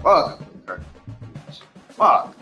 Welcome to Kirk Fuck.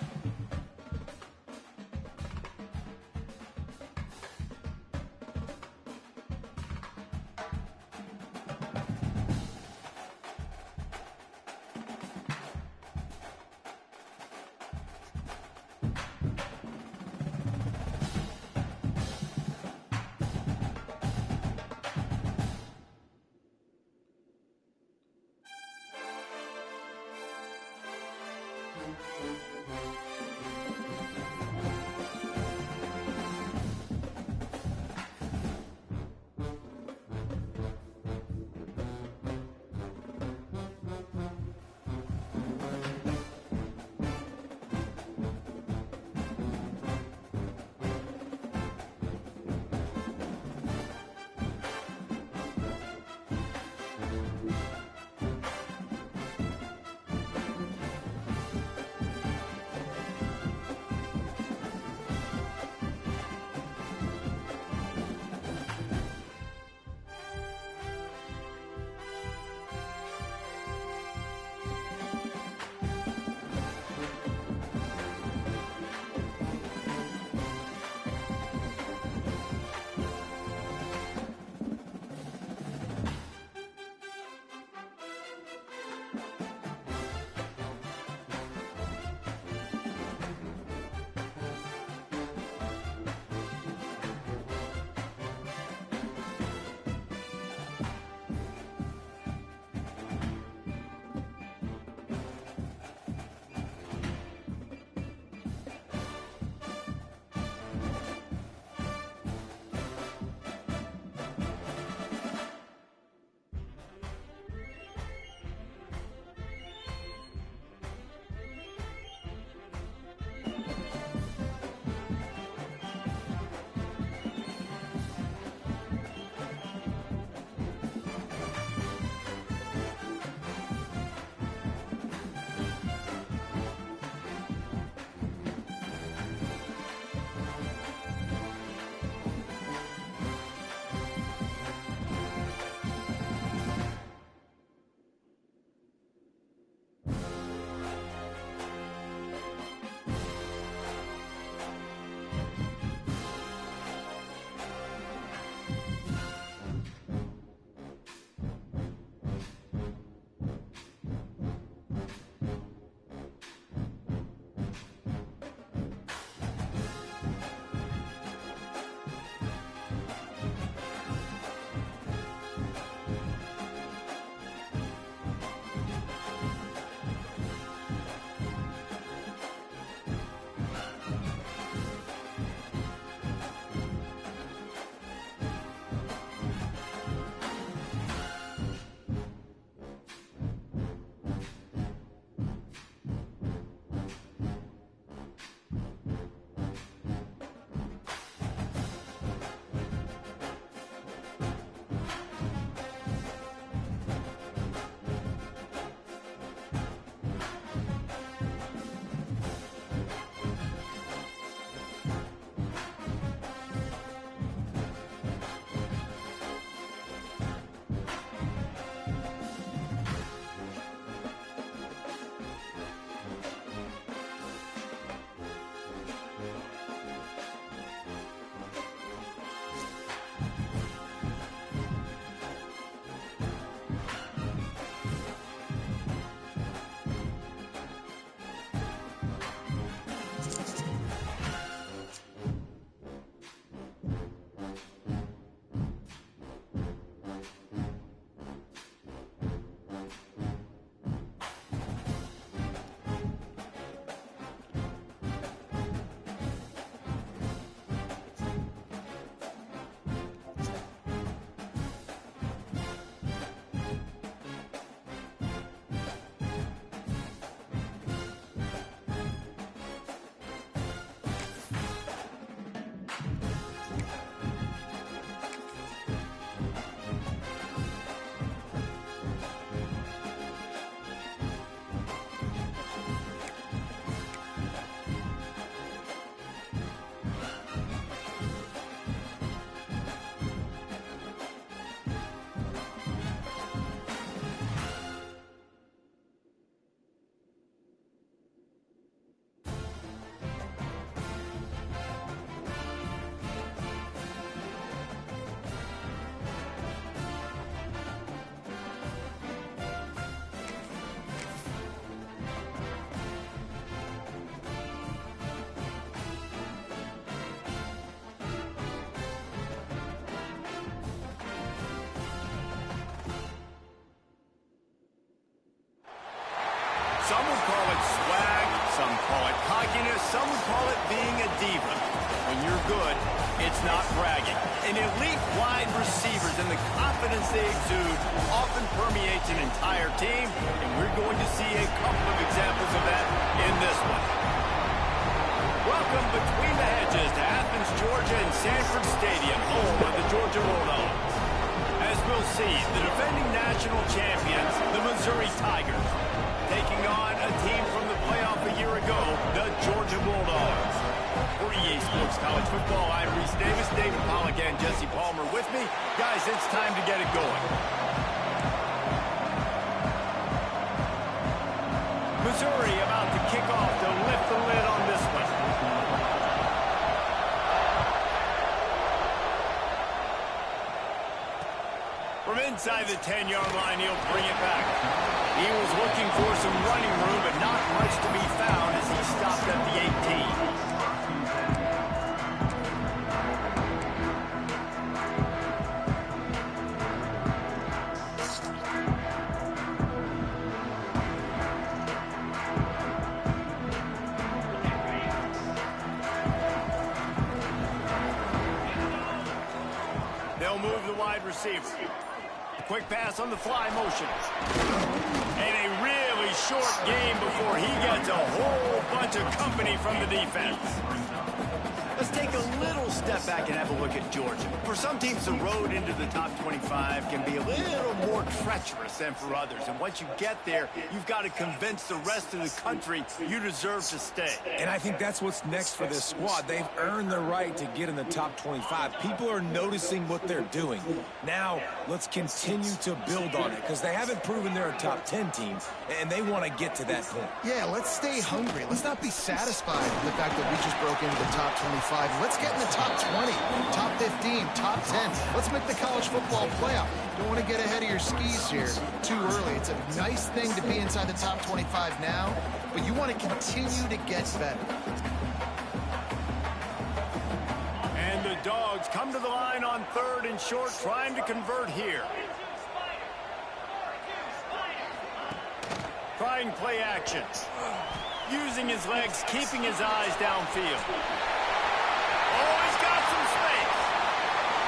Some would call it swag, some call it cockiness, some would call it being a diva. When you're good, it's not bragging. And elite wide receivers and the confidence they exude often permeates an entire team, and we're going to see a couple of examples of that in this one. Welcome between the hedges to Athens, Georgia and Sanford Stadium, home of the Georgia Bulldogs. As we'll see, the defending national champions, the Missouri Tigers, taking on a team from the playoff a year ago, the Georgia Bulldogs. For EA Sports College Football, I'm Reese Davis, David Pollack and Jesse Palmer with me. Guys, it's time to get it going. Missouri about to kick off to lift the lid on this one. From inside the 10-yard line, he'll bring it back. He was looking for some running room, but not much to be found as he stopped at the 18. They'll move the wide receiver. Quick pass on the fly motion. And a really short game before he gets a whole bunch of company from the defense. Let's take a little step back and have a look at Georgia. For some teams, the road into the top 25 can be a little more treacherous than for others. And once you get there, you've got to convince the rest of the country you deserve to stay. And I think that's what's next for this squad. They've earned the right to get in the top 25. People are noticing what they're doing. Now, let's continue to build on it because they haven't proven they're a top 10 team, and they want to get to that point. Yeah, let's stay hungry. Let's not be satisfied with the fact that we just broke into the top 25. Let's get in the top 20, top 15, top 10. Let's make the college football playoff. Don't want to get ahead of your skis here too early. It's a nice thing to be inside the top 25 now, but you want to continue to get better. And the Dogs come to the line on 3rd and short, trying to convert here. Trying play action. Using his legs, keeping his eyes downfield. Oh, he's got some space.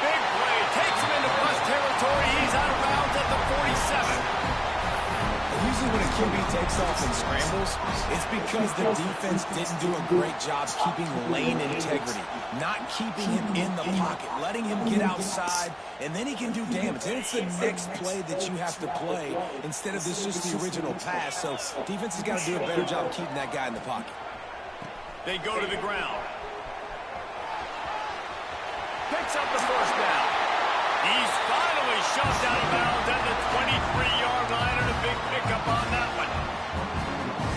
Big play. Takes him into bus territory. He's out of bounds at the 47. Usually when a QB takes off and scrambles, it's because the defense didn't do a great job keeping lane integrity, not keeping him in the pocket, letting him get outside, and then he can do damage. Then it's the next play that you have to play instead of this just the original pass. So defense has got to do a better job keeping that guy in the pocket. They go to the ground. Picks up the first down. He's finally shoved out of bounds at the 23-yard line, and a big pickup on that one.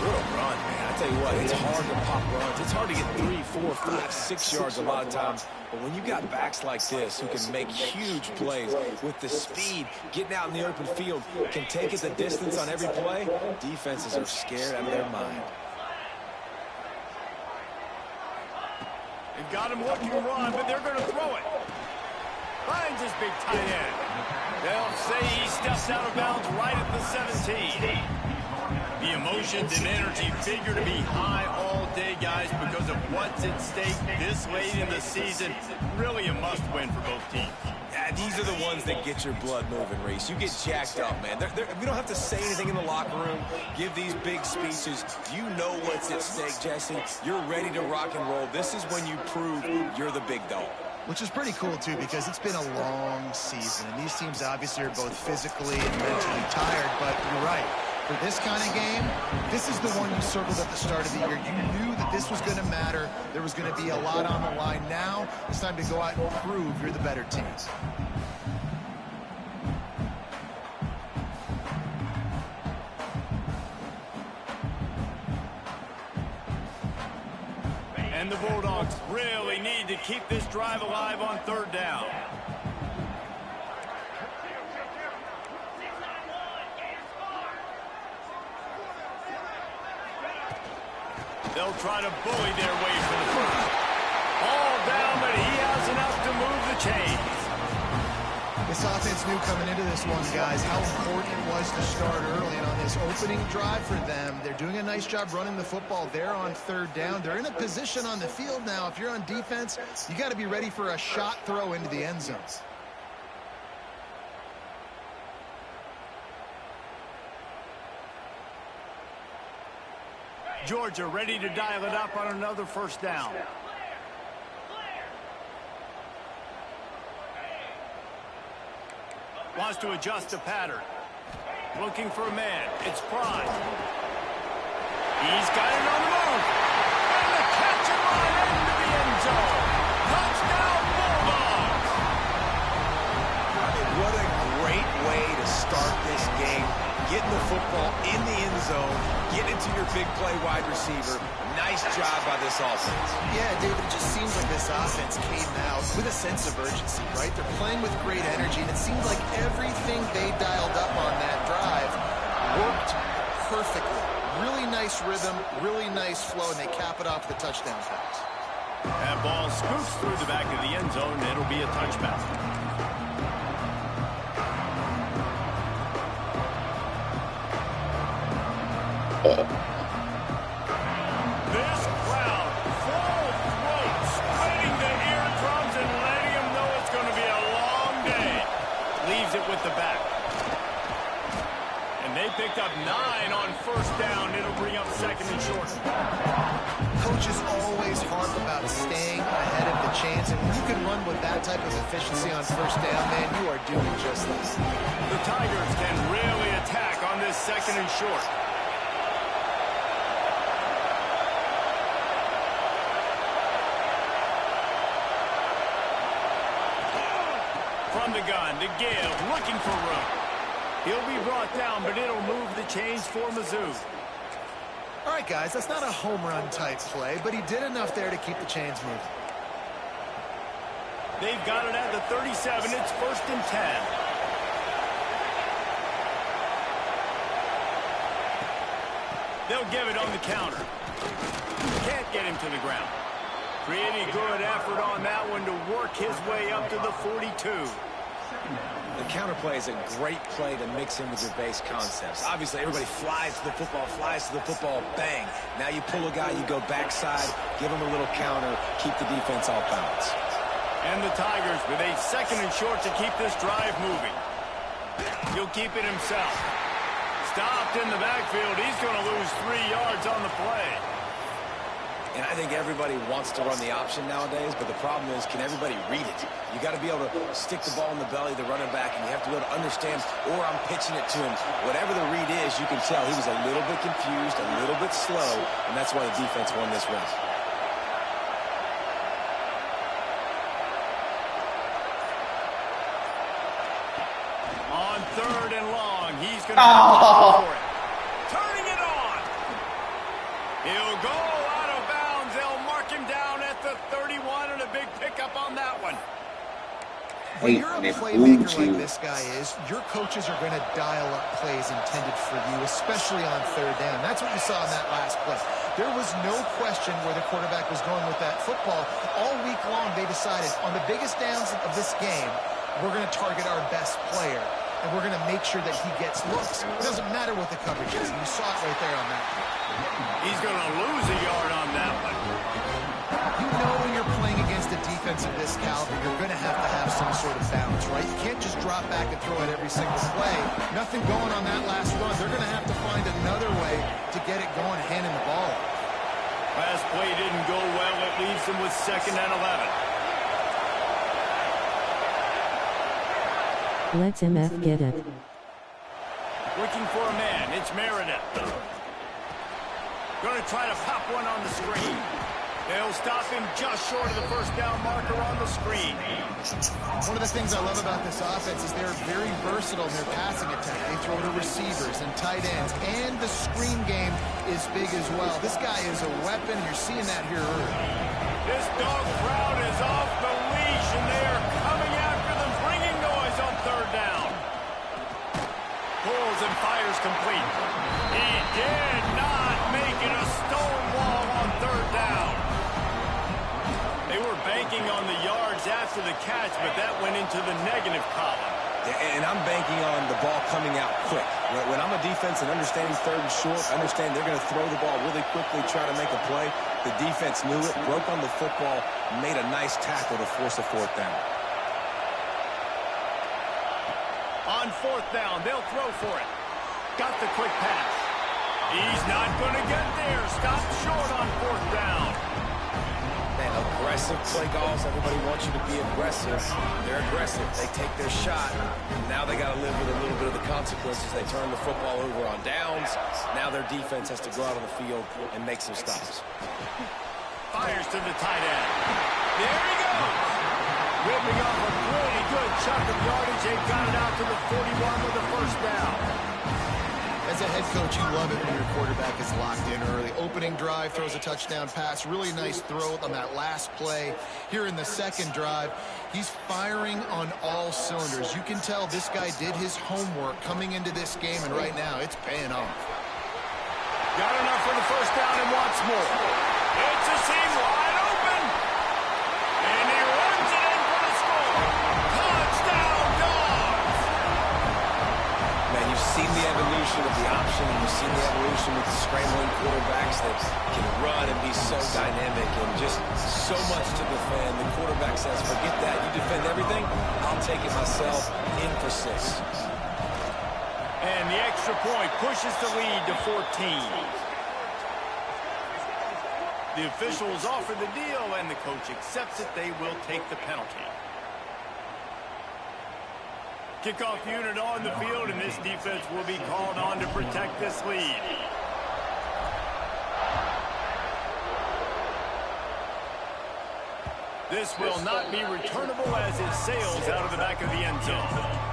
What a run, man. I tell you what, it's hard to pop runs. It's hard to get 3, 4, 5, 6 yards a lot of times. But when you got backs like this who can make huge plays with the speed, getting out in the open field, can take it the distance on every play, defenses are scared out of their mind. They've got him looking to run, but they're going to throw it. Finds his big tight end. They'll say he steps out of bounds right at the 17. The emotions and energy figure to be high all day, guys, because of what's at stake this late in the season. Really a must-win for both teams. Yeah, these are the ones that get your blood moving, Reese. You get jacked up, man. We don't have to say anything in the locker room, give these big speeches. You know what's at stake, Jesse. You're ready to rock and roll. This is when you prove you're the big dog. Which is pretty cool, too, because it's been a long season. And these teams obviously are both physically and mentally tired, but you're right. For this kind of game, this is the one you circled at the start of the year. You knew that this was going to matter. There was going to be a lot on the line. Now it's time to go out and prove you're the better team. And the Bulldogs really need to keep this drive alive on 3rd down. They'll try to bully their way for the first. All down, but he has enough to move the chains. This offense knew coming into this one, guys, how important it was to start early. And on this opening drive for them, they're doing a nice job running the football. They're on third down. They're in a position on the field now. If you're on defense, you got to be ready for a shot throw into the end zone. Georgia ready to dial it up on another first down. Wants to adjust the pattern. Looking for a man. It's Prime. He's got it on the move. And the catch and run into the end zone. Touchdown, Bulldogs. What a great way to start this game. Getting the football in the end zone, getting it to your big play wide receiver. Nice job by this offense. Yeah, David, it just seems like this offense came out with a sense of urgency, right? They're playing with great energy, and it seemed like everything they dialed up on that drive worked perfectly. Really nice rhythm, really nice flow, and they cap it off with a touchdown pass. That ball scoots through the back of the end zone, and it'll be a touchback. This crowd, full throat, splitting the eardrums and letting them know it's going to be a long day. Leaves it with the back. And they picked up 9 on first down. It'll bring up second and short. Coaches always harp about staying ahead of the chains, and when you can run with that type of efficiency on first down, man, you are doing just this. The Tigers can really attack on this second and short. From the gun to give, looking for room. He'll be brought down, but it'll move the chains for Mizzou. All right, guys, that's not a home run type play, but he did enough there to keep the chains moving. They've got it at the 37. It's first and 10. They'll give it on the counter. Can't get him to the ground. Pretty good effort on that one to work his way up to the 42. The counter play is a great play to mix in with your base concepts. Obviously, everybody flies to the football, bang. Now you pull a guy, you go backside, give him a little counter, keep the defense off balance. And the Tigers with a second and short to keep this drive moving. He'll keep it himself. Stopped in the backfield. He's going to lose 3 yards on the play. And I think everybody wants to run the option nowadays, but the problem is, can everybody read it? You got to be able to stick the ball in the belly of the running back, and you have to be able to understand, or I'm pitching it to him. Whatever the read is, you can tell he was a little bit confused, a little bit slow, and that's why the defense won this race. On third and long, he's going to go for it. Turning it on. He'll go out of bounds. They'll mark him down at the 31, and a big pickup on that one. When you're a playmaker like this guy is, your coaches are going to dial up plays intended for you, especially on third down. That's what you saw in that last play. There was no question where the quarterback was going with that football. All week long, they decided on the biggest downs of this game, we're going to target our best player, and we're going to make sure that he gets looks. It doesn't matter what the coverage is. You saw it right there on that play. He's going to lose a yard on that one. You know when you're playing against a defense of this caliber, you're going to have some sort of balance, right? You can't just drop back and throw it every single play. Nothing going on that last run. They're going to have to find another way to get it going, handing the ball off. Last play didn't go well. It leaves them with second and 11. Let's MF get it. Looking for a man. It's Meredith. Going to try to pop one on the screen. They'll stop him just short of the first down marker on the screen. One of the things I love about this offense is they're very versatile in their passing attack. They throw to receivers and tight ends, and the screen game is big as well. This guy is a weapon. You're seeing that here early. This dog crowd is off the leash, and they are coming after them, bringing noise on third down. Pulls and fires complete. He did not make it a stone wall on third down. They were banking on the yards after the catch, but that went into the negative column. And I'm banking on the ball coming out quick. When I'm a defense and understanding third and short, I understand they're going to throw the ball really quickly, try to make a play. The defense knew it, broke on the football, made a nice tackle to force a fourth down. On fourth down, they'll throw for it. Got the quick pass. He's not going to get there. Stopped short on fourth down. Man, aggressive play calls. Everybody wants you to be aggressive. They're aggressive. They take their shot. Now they got to live with a little bit of the consequences. They turn the football over on downs. Now their defense has to go out on the field and make some stops. Fires to the tight end. There he goes. Whipping off a pretty good chunk of yardage. They've got it out to the 41 with the first down. As a head coach, you love it when your quarterback is locked in early. Opening drive, throws a touchdown pass. Really nice throw on that last play. Here in the second drive, he's firing on all cylinders. You can tell this guy did his homework coming into this game, and right now it's paying off. Got enough for the first down and wants more. It's a seam wide open. And he runs it in for the score. Touchdown, Dogs! Man, you've seen the evolution of the option, and you've seen the evolution with the scrambling quarterbacks that can run and be so dynamic and just so much to defend. The quarterback says, forget that. You defend everything, I'll take it myself. In for 6. And the extra point pushes the lead to 14. The officials offer the deal, and the coach accepts it. They will take the penalty. Kickoff unit on the field, and this defense will be called on to protect this lead. This will not be returnable as it sails out of the back of the end zone.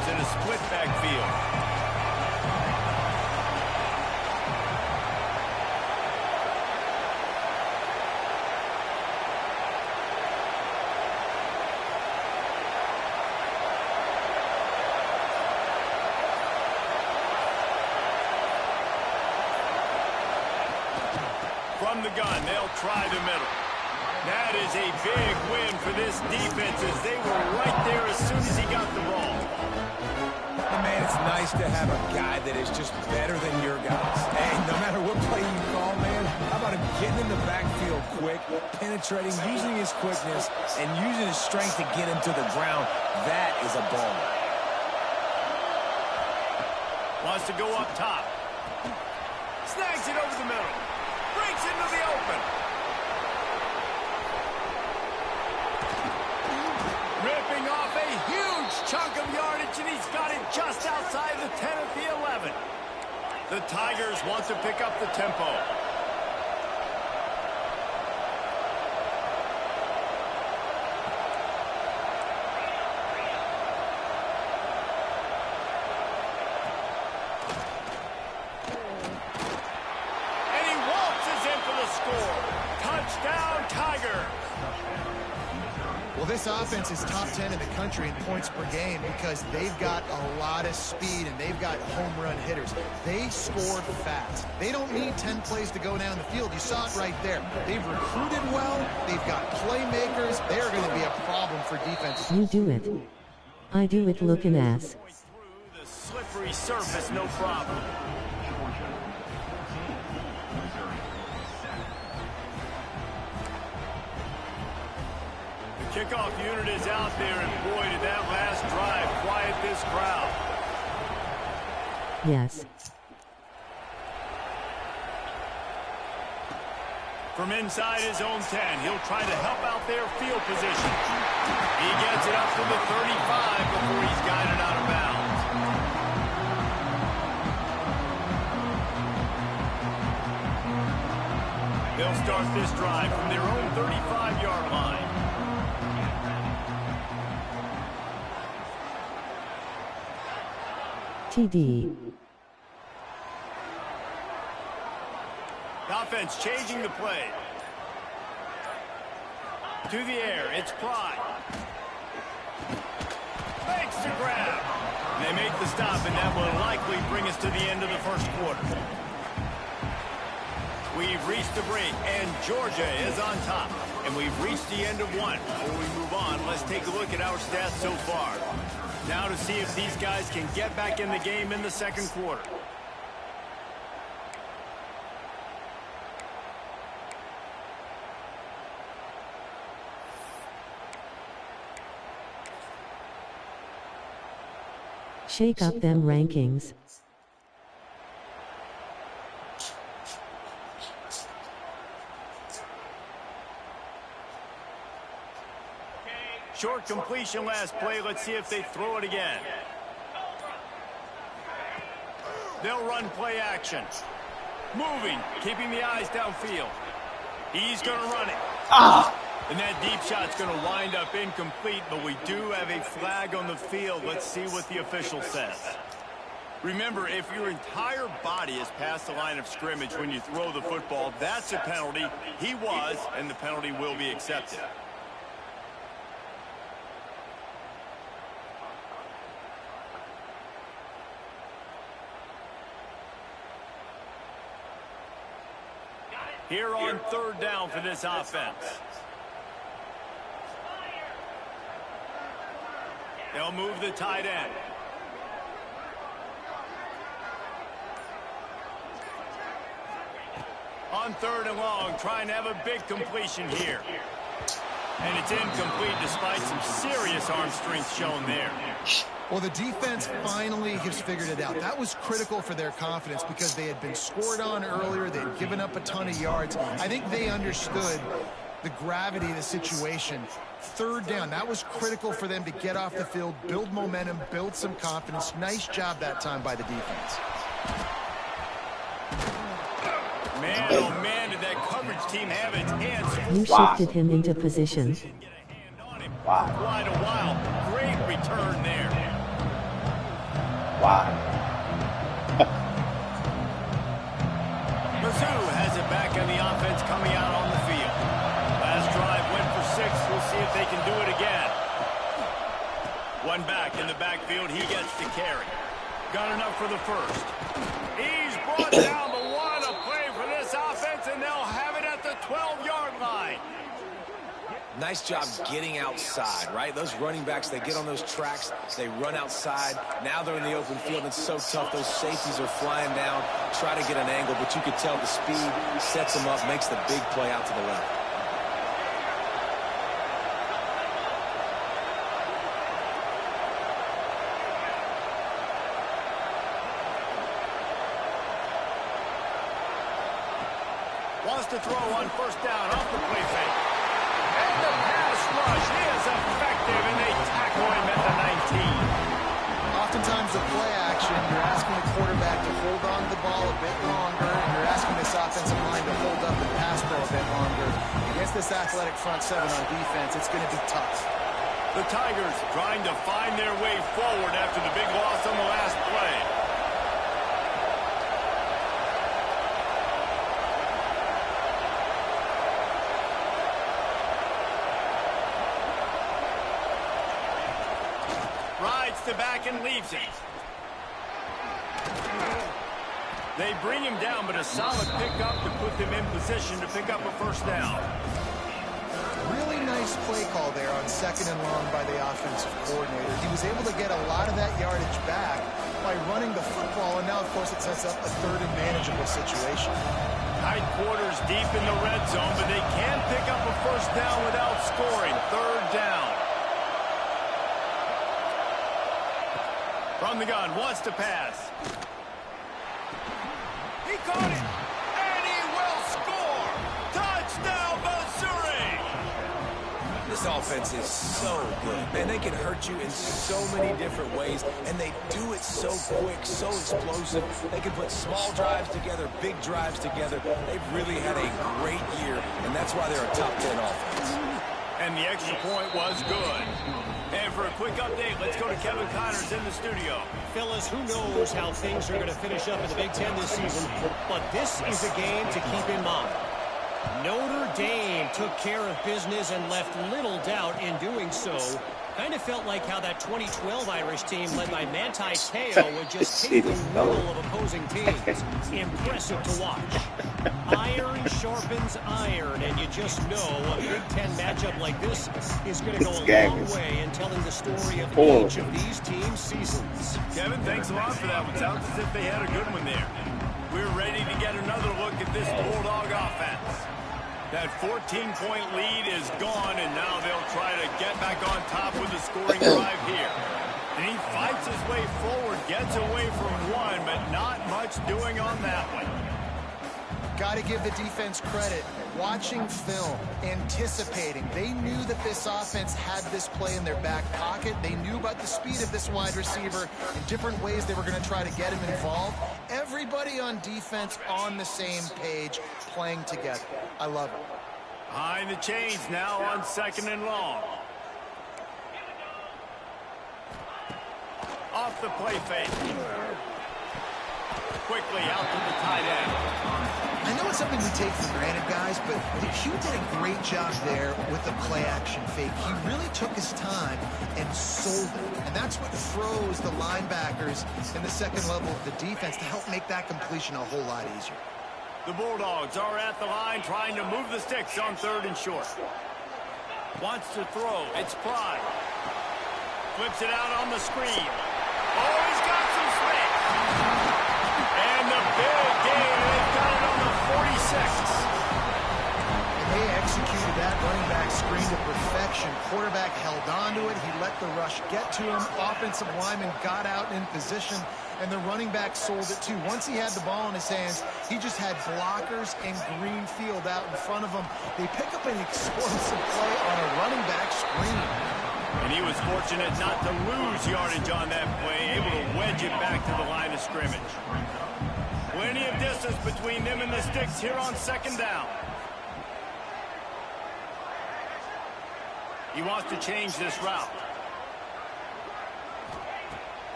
In a split backfield. From the gun, they'll try the middle. That is a big win for this defense as they were right there as soon as he got the ball. Man, it's nice to have a guy that is just better than your guys. Hey, no matter what play you call, man, how about him getting in the backfield quick, penetrating, using his quickness, and using his strength to get him to the ground? That is a baller. Wants to go up top. Snags it over the middle. Breaks into the open. Ripping off a huge chunk of yardage, and he's got it just outside the 10 at the 11. The Tigers want to pick up the tempo. And he waltzes in for the score. Touchdown, Tigers. Well, this offense is top 10 in the country in points per game because they've got a lot of speed and they've got home run hitters. They score fast. They don't need 10 plays to go down the field. You saw it right there. They've recruited well. They've got playmakers. They're going to be a problem for defense. You do it. I do it looking ass. The slippery surface, no problem. Kickoff unit is out there, and boy, did that last drive quiet this crowd. Yes. From inside his own 10, he'll try to help out their field position. He gets it up to the 35 before he's guided out of bounds. They'll start this drive from their own 35-yard line. TD. The offense changing the play. To the air, it's Clyde. Makes the grab. They make the stop, and that will likely bring us to the end of the first quarter. We've reached the break, and Georgia is on top. And we've reached the end of one. Before we move on, let's take a look at our stats so far. Now to see if these guys can get back in the game in the second quarter. Shake up them rankings. Short completion last play. Let's see if they throw it again. They'll run play action. Moving, keeping the eyes downfield. He's going to run it. And that deep shot's going to wind up incomplete, but we do have a flag on the field. Let's see what the official says. Remember, if your entire body is past the line of scrimmage when you throw the football, that's a penalty. He was, and the penalty will be accepted. Here on third down for this offense. They'll move the tight end. On third and long, trying to have a big completion here. And it's incomplete despite some serious arm strength shown there. Well, the defense finally has figured it out. That was critical for their confidence because they had been scored on earlier. They had given up a ton of yards. I think they understood the gravity of the situation. Third down, that was critical for them to get off the field, build momentum, build some confidence. Nice job that time by the defense. Man, oh man, did that coverage team have its hands. You shifted him into position. Wow. Quite a while. Great return there. Wow. Mizzou has it back on the offense coming out on the field. Last drive went for 6. We'll see if they can do it again. One back in the backfield. He gets to carry. Got enough for the first. He's brought down, but what a play for this offense, and they'll have it at the 12-yard line. Nice job getting outside, right? Those running backs, they get on those tracks, they run outside. Now they're in the open field. It's so tough. Those safeties are flying down, try to get an angle, but you could tell the speed sets them up, makes the big play out to the left. Wants to throw on first down off the play fake. And the pass rush is effective, and they tackle him at the 19. Oftentimes the play action, you're asking the quarterback to hold on to the ball a bit longer, and you're asking this offensive line to hold up and pass pro a bit longer. Against this athletic front seven on defense, it's going to be tough. The Tigers trying to find their way forward after the big loss on the last play. Rides to back and leaves it. They bring him down, but a solid pickup to put them in position to pick up a first down. Really nice play call there on second and long by the offensive coordinator. He was able to get a lot of that yardage back by running the football, and now, of course, it sets up a third and manageable situation. Tight quarters deep in the red zone, but they can pick up a first down without scoring. Third down. From the gun, wants to pass. He caught it, and he will score. Touchdown, Missouri. This offense is so good. Man, they can hurt you in so many different ways, and they do it so quick, so explosive. They can put small drives together, big drives together. They've really had a great year, and that's why they're a top 10 offense. And the extra point was good. And for a quick update, let's go to Kevin Connors in the studio. Fellas, who knows how things are going to finish up in the Big Ten this season, but this is a game to keep in mind. Notre Dame took care of business and left little doubt in doing so. Kind of felt like how that 2012 Irish team led by Manti Te'o would just take the wheel of opposing teams. Impressive to watch. Iron sharpens iron, and you just know a Big Ten matchup like this is going to go a long way in telling the story of each of these teams' seasons. Kevin, thanks a lot for that one. Sounds as if they had a good one there. We're ready to get another look at this Bulldog offense. That 14-point lead is gone, and now they'll try to get back on top with a scoring drive here. And he fights his way forward, gets away from one, but not much doing on that one. Got to give the defense credit. Watching film, anticipating. They knew that this offense had this play in their back pocket. They knew about the speed of this wide receiver in different ways they were going to try to get him involved. Everybody on defense on the same page, playing together. I love it. Behind the chains now on 2nd and long. Off the play fake. Quickly out to the tight end. I know it's something we take for granted, guys, but Hugh did a great job there with the play-action fake. He really took his time and sold it. And that's what froze the linebackers in the second level of the defense to help make that completion a whole lot easier. The Bulldogs are at the line trying to move the sticks on 3rd and short. Wants to throw. It's Pride. Flips it out on the screen. Oh, he's got some space. And the big game, they've got it on the 46. And they executed that running back screen to perfection. Quarterback held on to it. He let the rush get to him. Offensive lineman got out in position, and the running back sold it too. Once he had the ball in his hands, he just had blockers and green field out in front of him. They pick up an explosive play on a running back screen. And he was fortunate not to lose yardage on that play, able to wedge it back to the line of scrimmage. Plenty of distance between them and the sticks here on 2nd down. He wants to change this route.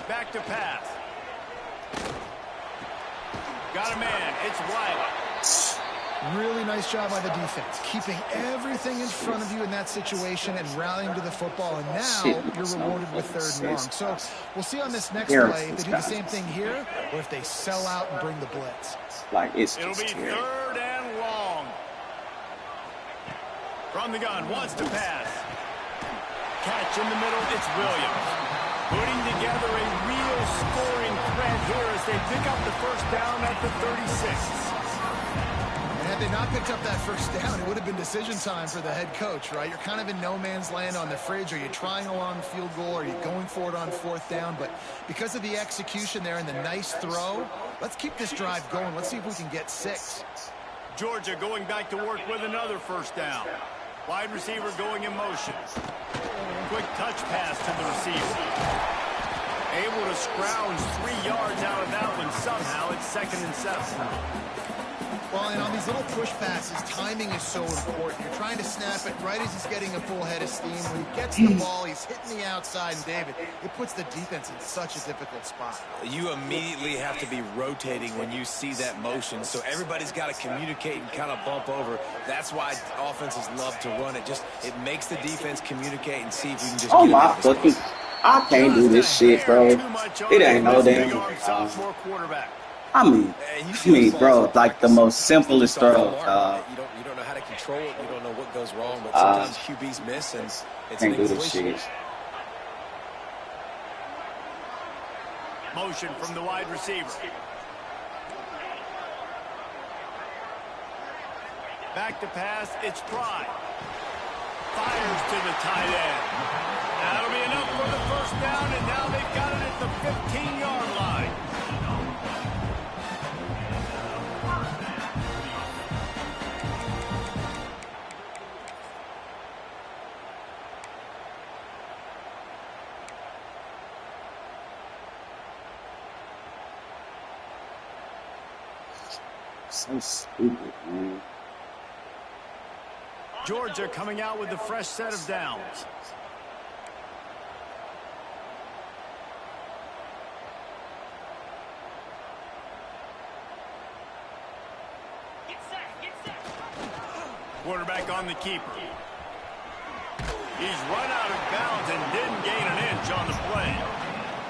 Back to pass. Got a man. It's Wiley. Really nice job by the defense, keeping everything in front of you in that situation and rallying to the football. And now you're rewarded with 3rd and long. So we'll see on this next play if they do the same thing here or if they sell out and bring the blitz. It'll be 3rd and long. From the gun, wants to pass. Catch in the middle, it's Williams. Putting together a real scoring threat here as they pick up the 1st down at the 36. Had they not picked up that 1st down, it would have been decision time for the head coach, right? You're kind of in no man's land on the fridge. Are you trying a long field goal? Are you going for it on 4th down? But because of the execution there and the nice throw, let's keep this drive going. Let's see if we can get 6. Georgia going back to work with another 1st down. Wide receiver going in motion. Quick touch pass to the receiver. Able to scrounge 3 yards out of that one somehow. It's 2nd and 7. Well, and on these little push passes, timing is so important. You're trying to snap it right as he's getting a full head of steam. When he gets the ball, he's hitting the outside, and David, it puts the defense in such a difficult spot. You immediately have to be rotating when you see that motion, so everybody's got to communicate and kind of bump over. That's why offenses love to run it. It makes the defense communicate and see if you can just oh my fucking, I can't do this shit, bro. It ain't no damn sophomore quarterback. I mean, bro, like the most simplest throw. You don't know how to control it. You don't know what goes wrong, but sometimes QBs miss, and it's an incompletion. Motion from the wide receiver. Back to pass. It's Pride. Fires to the tight end. That'll be enough for the 1st down, and now they've got it at the 15-yard line. So stupid, man. Georgia coming out with a fresh set of downs. Quarterback on the keeper. He's run out of bounds and didn't gain an inch on the play.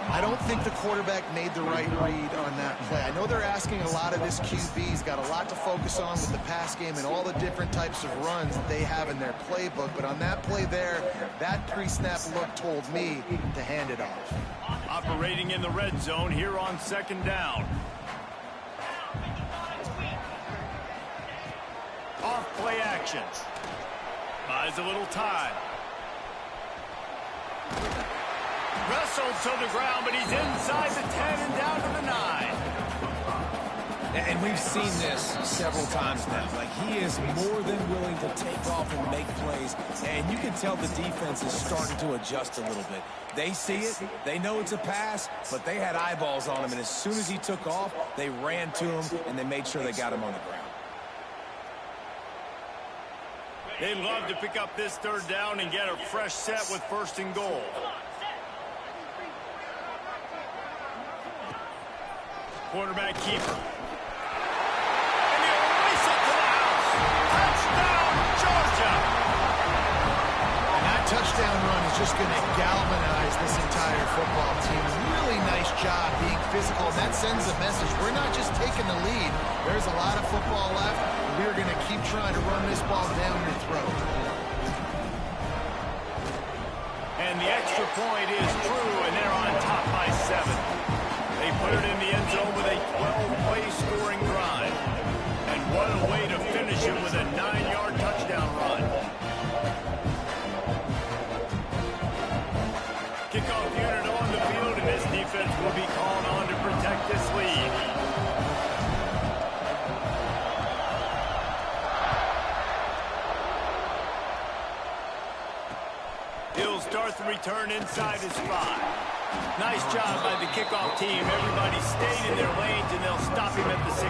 I don't think the quarterback made the right read on that play. I know they're asking a lot of this QB. He's got a lot to focus on with the pass game and all the different types of runs that they have in their playbook. But on that play there, that pre-snap look told me to hand it off. Operating in the red zone here on 2nd down. Off play action. Buys a little time. Wrestled to the ground, but he's inside the 10 and down to the 9. And we've seen this several times now. Like, he is more than willing to take off and make plays. And you can tell the defense is starting to adjust a little bit. They see it. They know it's a pass, but they had eyeballs on him. And as soon as he took off, they ran to him, and they made sure they got him on the ground. They love to pick up this 3rd down and get a fresh set with 1st and goal. Quarterback keeper. And he'll race it to the house. Touchdown, Georgia. And that touchdown run is just going to galvanize this entire football team. Really nice job being physical, and that sends a message. We're not just taking the lead. There's a lot of football left. We're going to keep trying to run this ball down your throat. And the extra point is true, and they're on top by 7. They put it in the end zone with a 12-play scoring drive. And what a way to finish it with a 9-yard touchdown run. Kickoff unit on the field, and this defense will be called on to protect this lead. He'll start the return inside his 5. Nice job by the kickoff team. Everybody stayed in their lanes, and they'll stop him at the 16.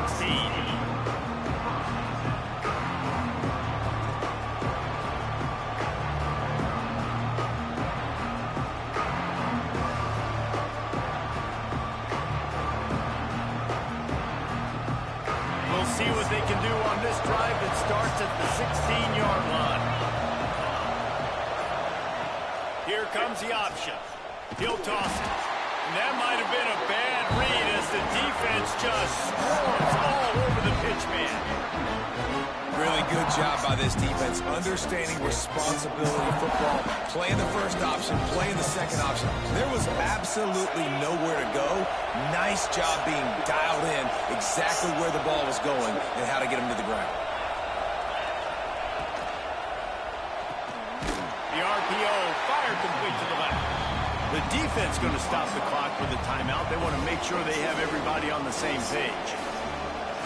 We'll see what they can do on this drive that starts at the 16-yard line. Here comes the option. He'll toss it. And that might have been a bad read as the defense just swarms all over the pitch man. Really good job by this defense, understanding responsibility of football, playing the first option, playing the second option. There was absolutely nowhere to go. Nice job being dialed in exactly where the ball was going and how to get him to the ground. The RPO fired complete to the left. The defense going to stop the clock with a timeout. They want to make sure they have everybody on the same page.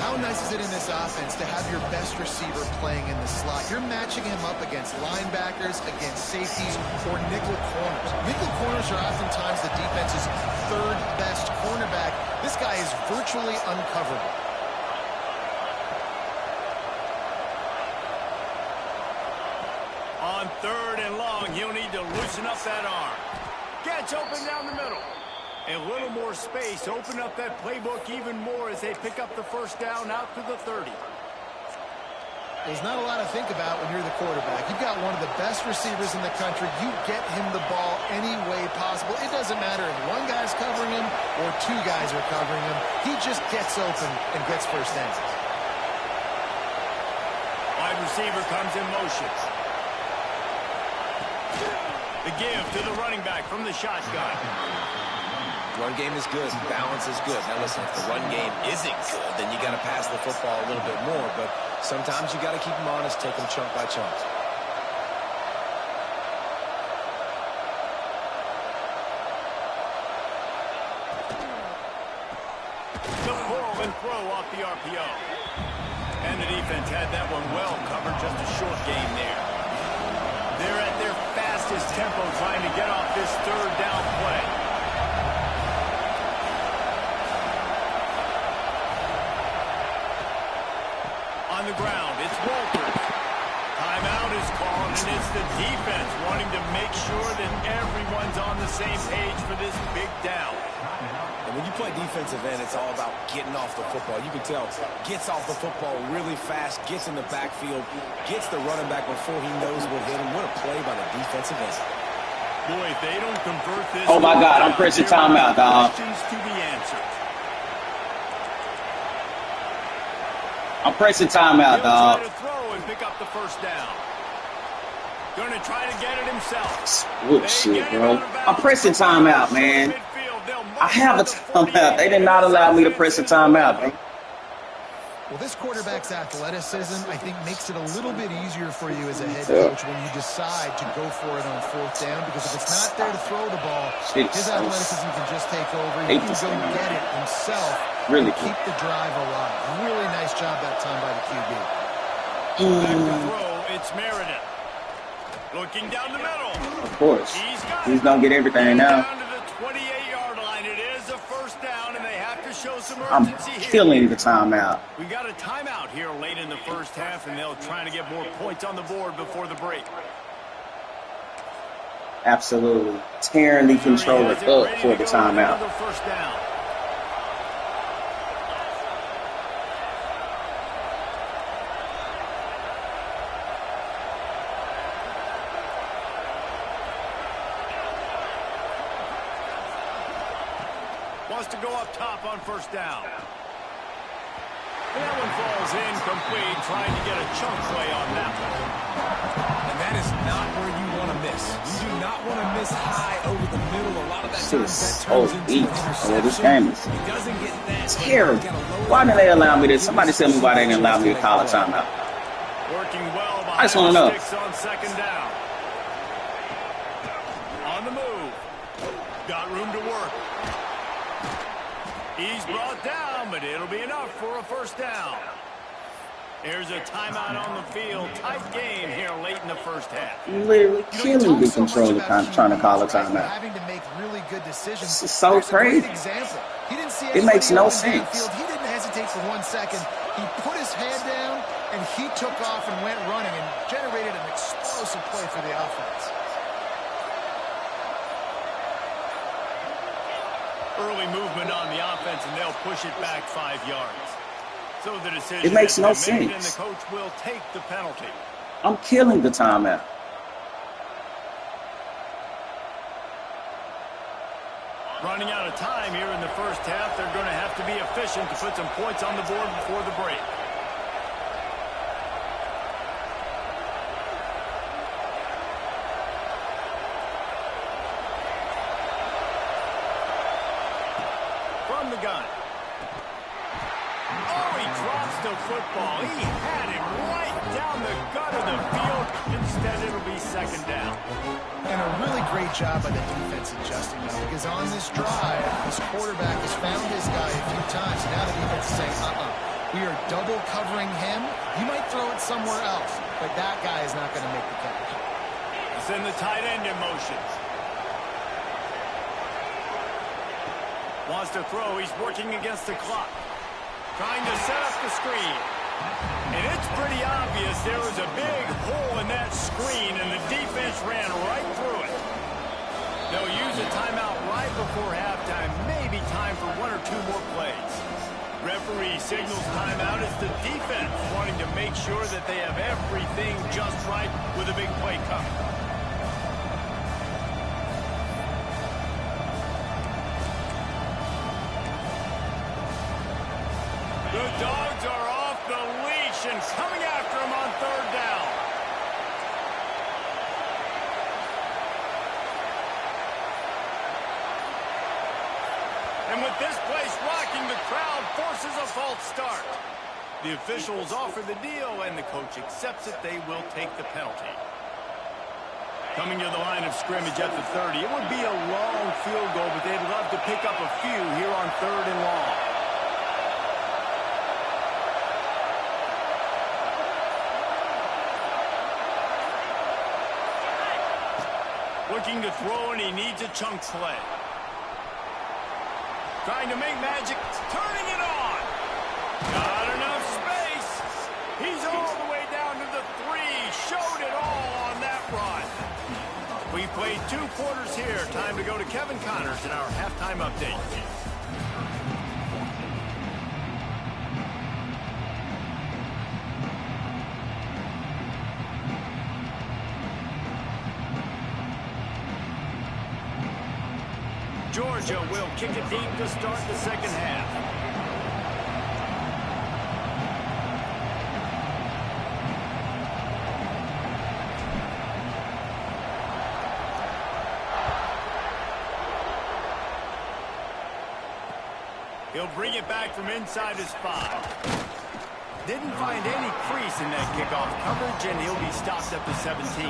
How nice is it in this offense to have your best receiver playing in the slot? You're matching him up against linebackers, against safeties, or nickel corners. Nickel corners are oftentimes the defense's 3rd best cornerback. This guy is virtually uncoverable. On 3rd and long, he'll need to loosen up that arm. Gets open down the middle. A little more space. Open up that playbook even more as they pick up the 1st down out to the 30. There's not a lot to think about when you're the quarterback. You've got one of the best receivers in the country. You get him the ball any way possible. It doesn't matter if one guy's covering him or 2 guys are covering him. He just gets open and gets 1st down. Wide receiver comes in motion. The give to the running back from the shotgun. Run game is good. Balance is good. Now listen, if the run game isn't good, then you got to pass the football a little bit more. But sometimes you got to keep them honest, take them chunk by chunk. The pull and throw off the RPO. And the defense had that one well covered. Just a short game there. They're at their fastest tempo trying to get off this 3rd down play. On the ground, it's Walters. Timeout is called, and it's the defense wanting to make sure that everyone's on the same page for this big down. And when you play defensive end, it's all about getting off the football. You can tell, gets off the football really fast, gets in the backfield, gets the running back before he knows what hit him. What a play by the defensive end. Boy, if they don't convert this. Oh my God, I'm pressing timeout, dog. Questions to be answered. I'm pressing timeout, dog. He'll try to throw and pick up the first down. Going to try to get it himself. Whoop shit, bro. I'm pressing timeout, man. I have a timeout. They did not allow me to press a timeout, bro. Well, this quarterback's athleticism, I think, makes it a little bit easier for you as a head coach when you decide to go for it on fourth down, because if it's not there to throw the ball, his athleticism can just take over. He can go get it himself and keep the drive alive. Really nice job that time by the QB. Back to throw, it's Meredith. Looking down the middle. Of course. He's going to get everything now. Down to the 28-yard line. It is a first down, and they have to show some I'm urgency here. killing the timeout. We got a timeout here late in the first half, and they'll try to get more points on the board before the break. Absolutely. Tearing the controller up for the timeout. First down. Wants to go up top on first down. And that one falls incomplete, trying to get a chunk play on that one. And that is not where you want to miss. You do not want to miss high over the middle. A lot of that times that turns into an interception. This game is terrible. Why didn't they allow me to? Somebody tell me why they didn't allow me to call a timeout. Working well I just want to know. on second down. On the move. Got room to work. He's brought down, but it'll be enough for a first down. There's a timeout on the field. Tight game here late in the first half. Literally killing the controller trying to call a timeout. Having to make really good decisions. This is so crazy. It makes no sense. He didn't hesitate for 1 second. He put his head down, and he took off and went running and generated an explosive play for the offense. Early movement on the offense, and they'll push it back 5 yards. So the decision it makes no made, sense. and the coach will take the penalty. I'm killing the timeout. Running out of time here in the first half. They're going to have to be efficient to put some points on the board before the break. From the gun. Oh, he drops the football. He had him right down the gut of the field. Instead, it'll be second down. And a really great job by the defense adjusting now, because on this drive, this quarterback has found his guy a few times. Now the defense is saying, we are double covering him. You might throw it somewhere else, but that guy is not going to make the catch. Send the tight end in motion. Wants to throw. He's working against the clock. Trying to set up the screen. And it's pretty obvious there was a big hole in that screen, and the defense ran right through it. They'll use a timeout right before halftime. Maybe time for 1 or 2 more plays. Referee signals timeout as the defense wanting to make sure that they have everything just right with a big play coming. The Dogs are off the leash and coming after him on third down. And with this place rocking, the crowd forces a false start. The officials offer the deal, and the coach accepts it. They will take the penalty. Coming to the line of scrimmage at the 30. It would be a long field goal, but they'd love to pick up a few here on third and long. Looking to throw, and he needs a chunk play. Trying to make magic, turning it on. Not enough space. He's all the way down to the 3. Showed it all on that run. We played 2 quarters here. Time to go to Kevin Connors in our halftime update. Georgia will kick it deep to start the second half. He'll bring it back from inside his 5. Didn't find any crease in that kickoff coverage, and he'll be stopped at the 17.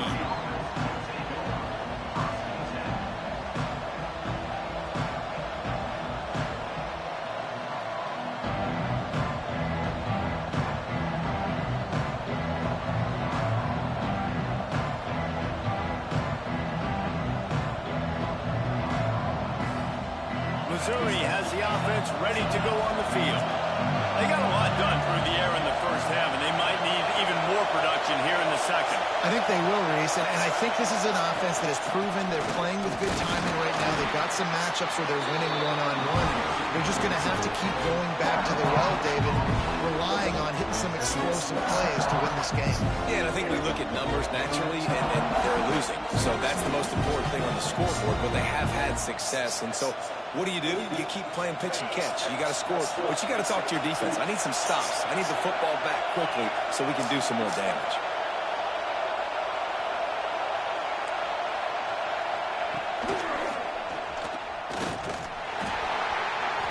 Missouri has the offense ready to go on the field. They got a lot done through the air in the first half, and they might need even more production here in the second. I think they will, Reese, and I think this is an offense that has proven they're playing with good timing right now. They've got some matchups where they're winning one-on-one. They're just going to have to keep going back to the well, David, relying on hitting some explosive plays to win this game. Yeah, and I think we look at numbers naturally, and they're losing. So that's the most important thing on the scoreboard, but they have had success. And so what do? You keep playing pitch and catch. You got to score, but you got to talk to your defense. I need some stops. I need the football back quickly so we can do some more damage.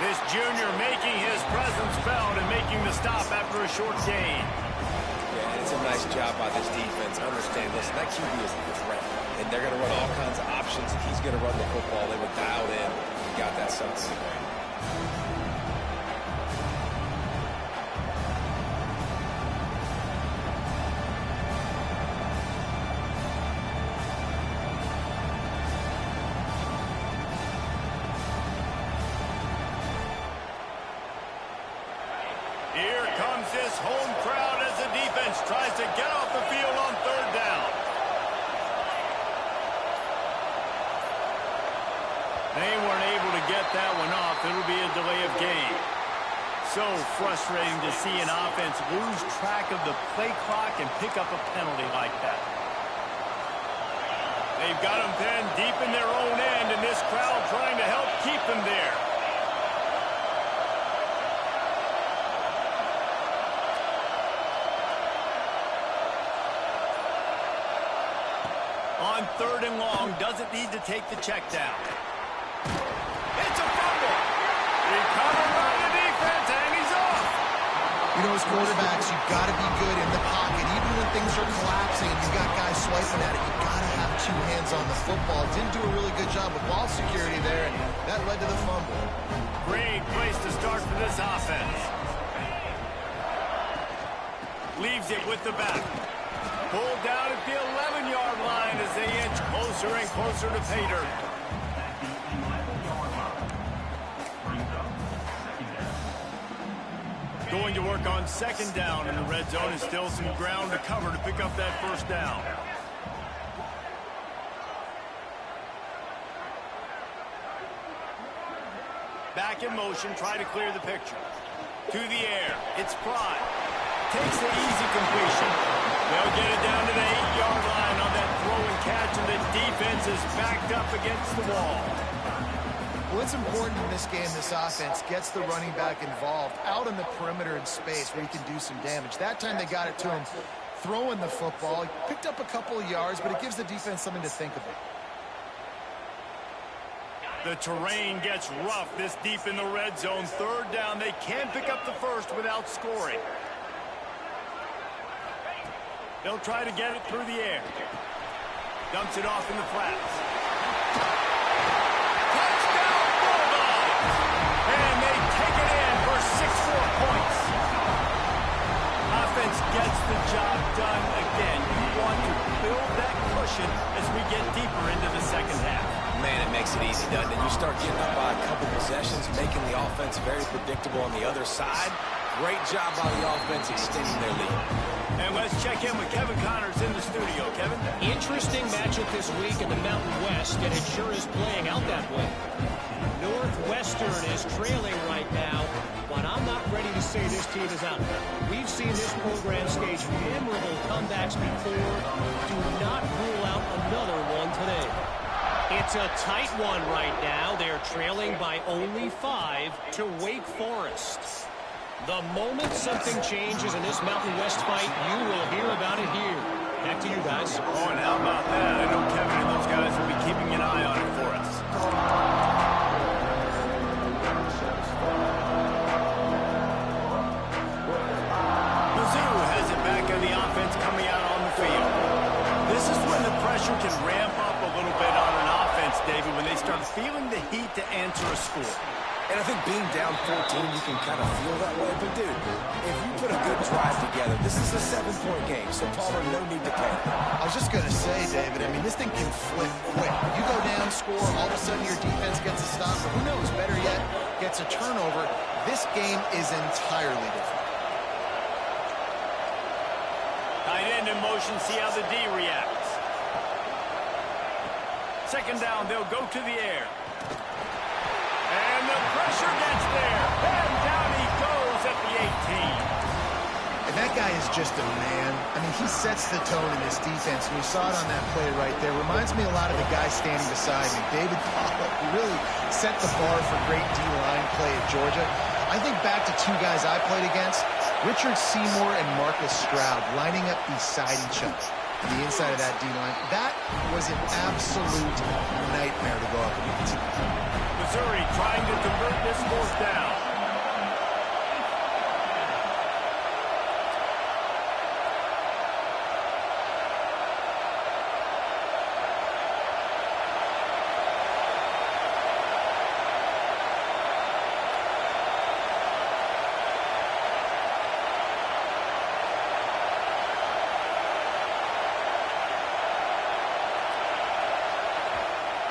This junior making his presence felt and making the stop after a short gain. Yeah, it's a nice job by this defense. Understand, listen, that QB is a threat, and they're going to run all kinds of options. He's going to run the football. They were dialed in. He got that something today. Here comes this home crowd as the defense tries to get off the field on third down. They weren't able to get that one off. It'll be a delay of game. So frustrating to see an offense lose track of the play clock and pick up a penalty like that. They've got them pinned deep in their own end, and this crowd trying to help keep them there. On third and long, doesn't need to take the check down. It's a fumble. Recovered by the defense, and he's off. You know, as quarterbacks, you've got to be good in the pocket. Even when things are collapsing and you've got guys swiping at it, you've got to have two hands on the football. Didn't do a really good job with ball security there, and that led to the fumble. Great place to start for this offense. Leaves it with the back. Pulled down at the 11-yard line as they inch closer and closer to pay dirt. Going to work on second down in the red zone, and still some ground to cover to pick up that first down. Back in motion, try to clear the picture. To the air, it's Pride. Takes the easy completion. They'll get it down to the 8-yard line on that throw and catch, and the defense is backed up against the wall. Well, it's important in this game this offense gets the running back involved out on the perimeter in space where he can do some damage. That time they got it to him throwing the football. He picked up a couple of yards, but it gives the defense something to think about. The terrain gets rough this deep in the red zone. Third down, they can pick up the first without scoring. They'll try to get it through the air. Dumps it off in the flats. Touchdown Bulldogs! And they take it in for 6 more points. Offense gets the job done again. You want to build that cushion as we get deeper into the second half. Man, it makes it easy, doesn't it? You start getting up by a couple possessions, making the offense very predictable on the other side. Great job by the offense extending their lead. And let's check in with Kevin Connors in the studio. Kevin? Interesting matchup this week in the Mountain West, and it sure is playing out that way. Northwestern is trailing right now, but I'm not ready to say this team is out. We've seen this program stage memorable comebacks before. Do not rule out another one today. It's a tight one right now. They're trailing by only 5 to Wake Forest. The moment something changes in this Mountain West fight, you will hear about it here. Back to you guys. Oh, and how about that? I know Kevin and those guys will be keeping an eye on it for us. Mizzou has it back on the offense coming out on the field. This is when the pressure can ramp up a little bit on an offense, David, when they start feeling the heat to answer a score. And I think being down 14, you can kind of feel that way. But, dude, if you put a good drive together, this is a 7-point game, so Palmer, no need to panic. I was just going to say, David, I mean, this thing can flip quick. You go down, score, all of a sudden your defense gets a stop, or who knows, better yet, gets a turnover. This game is entirely different. Tight end in motion, see how the D reacts. Second down, they'll go to the air. And the pressure gets there. And down he goes at the 18. And that guy is just a man. I mean, he sets the tone in this defense, and you saw it on that play right there. Reminds me a lot of the guy standing beside me, David Pollock, who really set the bar for great D-line play at Georgia. I think back to two guys I played against, Richard Seymour and Marcus Stroud, lining up beside each other on the inside of that D-line. That was an absolute nightmare to go up against. Missouri trying to convert this 4th down.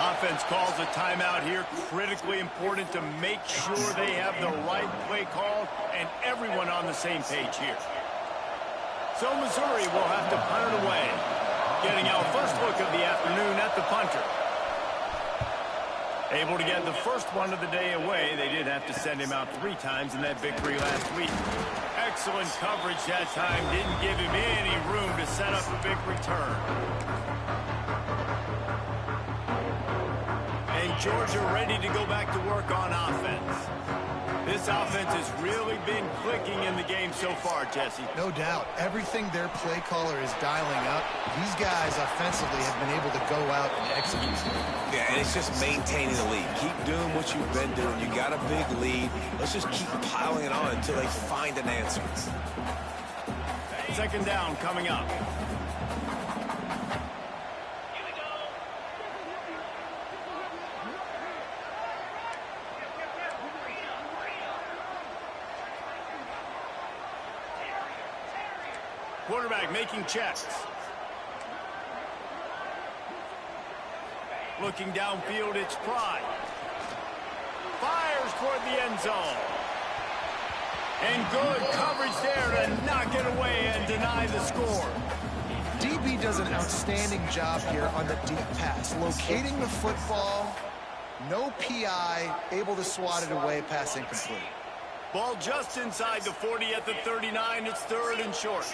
Offense calls a timeout here. Critically important to make sure they have the right play call and everyone on the same page here. So Missouri will have to punt it away. Getting our first look of the afternoon at the punter. Able to get the first one of the day away. They did have to send him out 3 times in that victory last week. Excellent coverage that time. Didn't give him any room to set up a big return. And Georgia ready to go back to work on offense. This offense has really been clicking in the game so far, Jesse. No doubt. Everything their play caller is dialing up, these guys offensively have been able to go out and execute. Yeah, and it's just maintaining the lead. Keep doing what you've been doing. You got a big lead. Let's just keep piling it on until they find an answer. Second down coming up. Quarterback making checks. Looking downfield, it's Pride. Fires toward the end zone. And good coverage there to knock it away and deny the score. DB does an outstanding job here on the deep pass. Locating the football, no PI, able to swat it away, pass incomplete. Ball just inside the 40 at the 39. It's 3rd and short.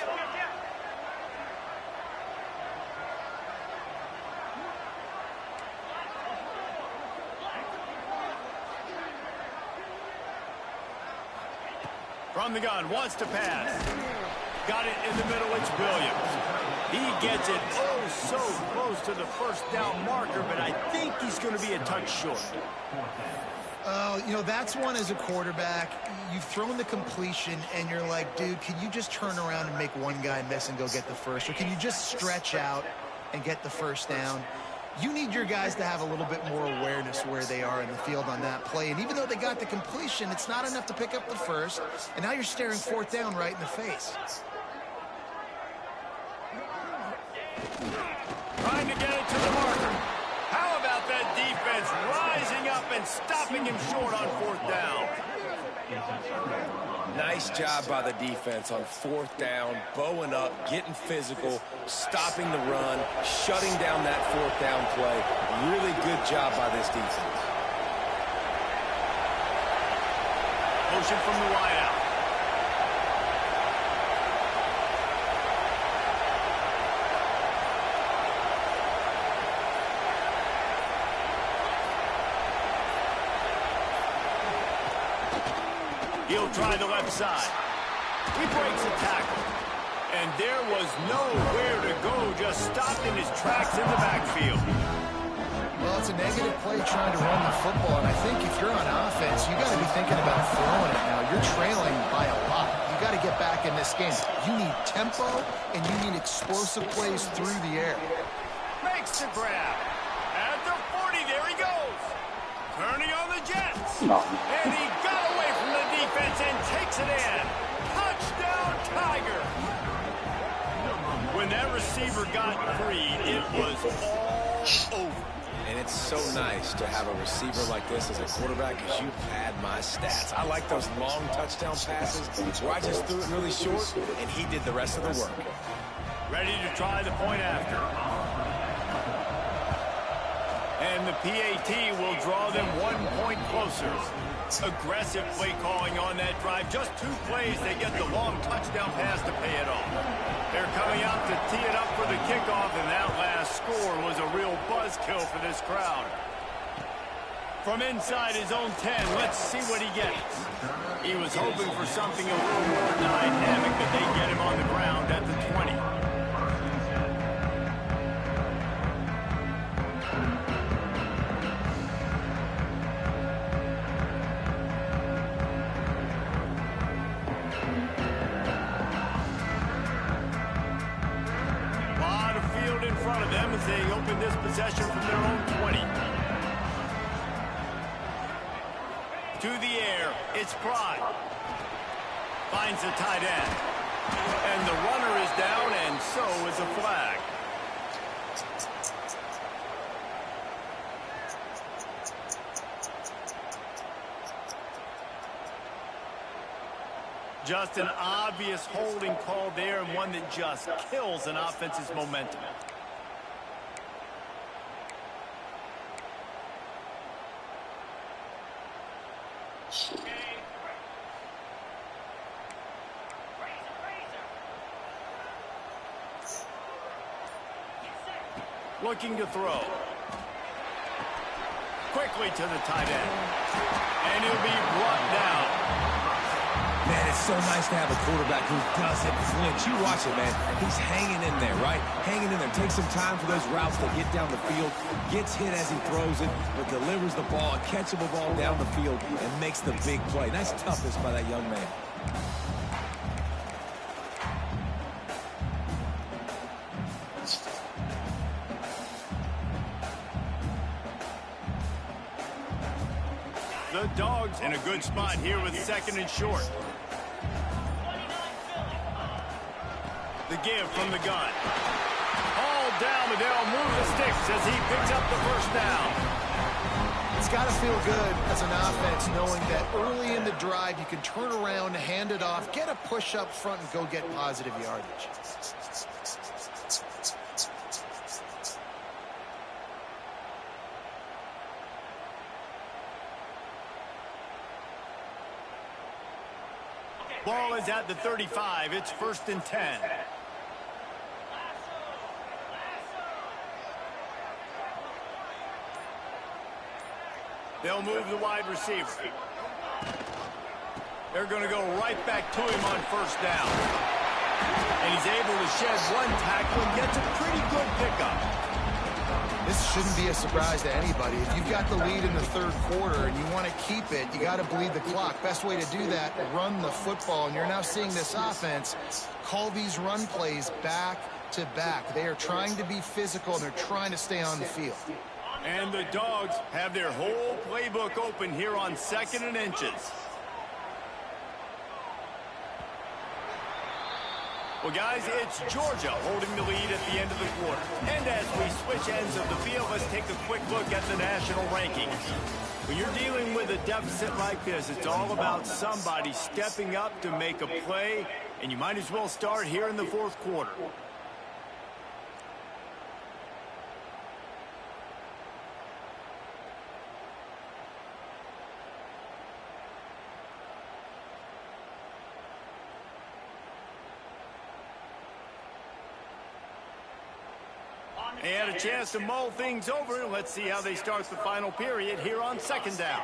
From the gun, wants to pass. Got it in the middle, it's Williams. He gets it oh so close to the first down marker, but I think he's going to be a touch short. You know, that's one as a quarterback. You've thrown the completion, and you're like, dude, can you just turn around and make one guy miss and go get the first? Or can you just stretch out and get the first down? You need your guys to have a little bit more awareness where they are in the field on that play. And even though they got the completion, it's not enough to pick up the first. And now you're staring 4th down right in the face. Trying to get it to the marker. How about that defense rising up and stopping him short on 4th down? Nice job by the defense on 4th down, bowing up, getting physical, stopping the run, shutting down that 4th down play. Really good job by this defense. Motion from the wideout. He'll try the left side. He breaks a tackle. And there was nowhere to go, just stopped in his tracks in the backfield. Well, it's a negative play trying to run the football, and I think if you're on offense, you got to be thinking about throwing it now. You're trailing by a lot. You got to get back in this game. You need tempo, and you need explosive plays through the air. Makes the grab. At the 40, there he goes. Turning on the Jets. No. And he got away from the defense and takes it in. Touchdown, Tiger. When that receiver got free, it was all over. And it's so nice to have a receiver like this as a quarterback because you pad my stats. I like those long touchdown passes where I just threw it really short and he did the rest of the work. Ready to try the point after. And the PAT will draw them 1 point closer. Aggressive play calling on that drive. Just 2 plays, they get the long touchdown pass to pay it off. They're coming out to tee it up for the kickoff, and that last score was a real buzzkill for this crowd. From inside his own 10, let's see what he gets. He was hoping for something a little more dynamic, but they get him on the ground at the 20. As they open this possession from their own 20. To the air, it's Pride. Finds the tight end. And the runner is down, and so is a flag. Just an obvious holding call there, and one that just kills an offense's momentum. Looking to throw. Quickly to the tight end. And he'll be brought down. Man, it's so nice to have a quarterback who doesn't flinch. You watch it, man. He's hanging in there, right? Hanging in there. Takes some time for those routes to get down the field. Gets hit as he throws it, but delivers the ball, a catchable ball down the field, and makes the big play. Nice toughness by that young man. The Dogs in a good spot here with 2nd and short. The give from the gun. All down, but they'll move the sticks as he picks up the first down. It's got to feel good as an offense knowing that early in the drive you can turn around, hand it off, get a push up front, and go get positive yardage. Ball is at the 35. It's 1st and 10. They'll move the wide receiver. They're going to go right back to him on 1st down. And he's able to shed 1 tackle and gets a pretty good pickup. This shouldn't be a surprise to anybody. If you've got the lead in the 3rd quarter and you want to keep it, you got to bleed the clock. Best way to do that, run the football. And you're now seeing this offense call these run plays back to back. They are trying to be physical, and they're trying to stay on the field. And the Dogs have their whole playbook open here on 2nd and inches. Well, guys, it's Georgia holding the lead at the end of the quarter. And as we switch ends of the field, let's take a quick look at the national rankings. When you're dealing with a deficit like this, it's all about somebody stepping up to make a play, and you might as well start here in the 4th quarter. And a chance to mull things over. Let's see how they start the final period here on 2nd down.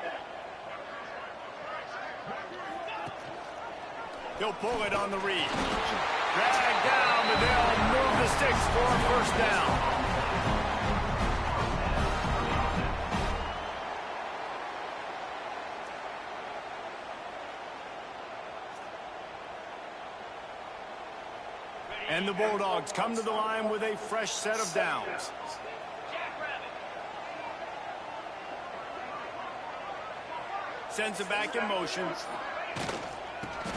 He'll pull it on the read. Drag down, but they'll move the sticks for a first down. And the Bulldogs come to the line with a fresh set of downs. Sends it back in motion.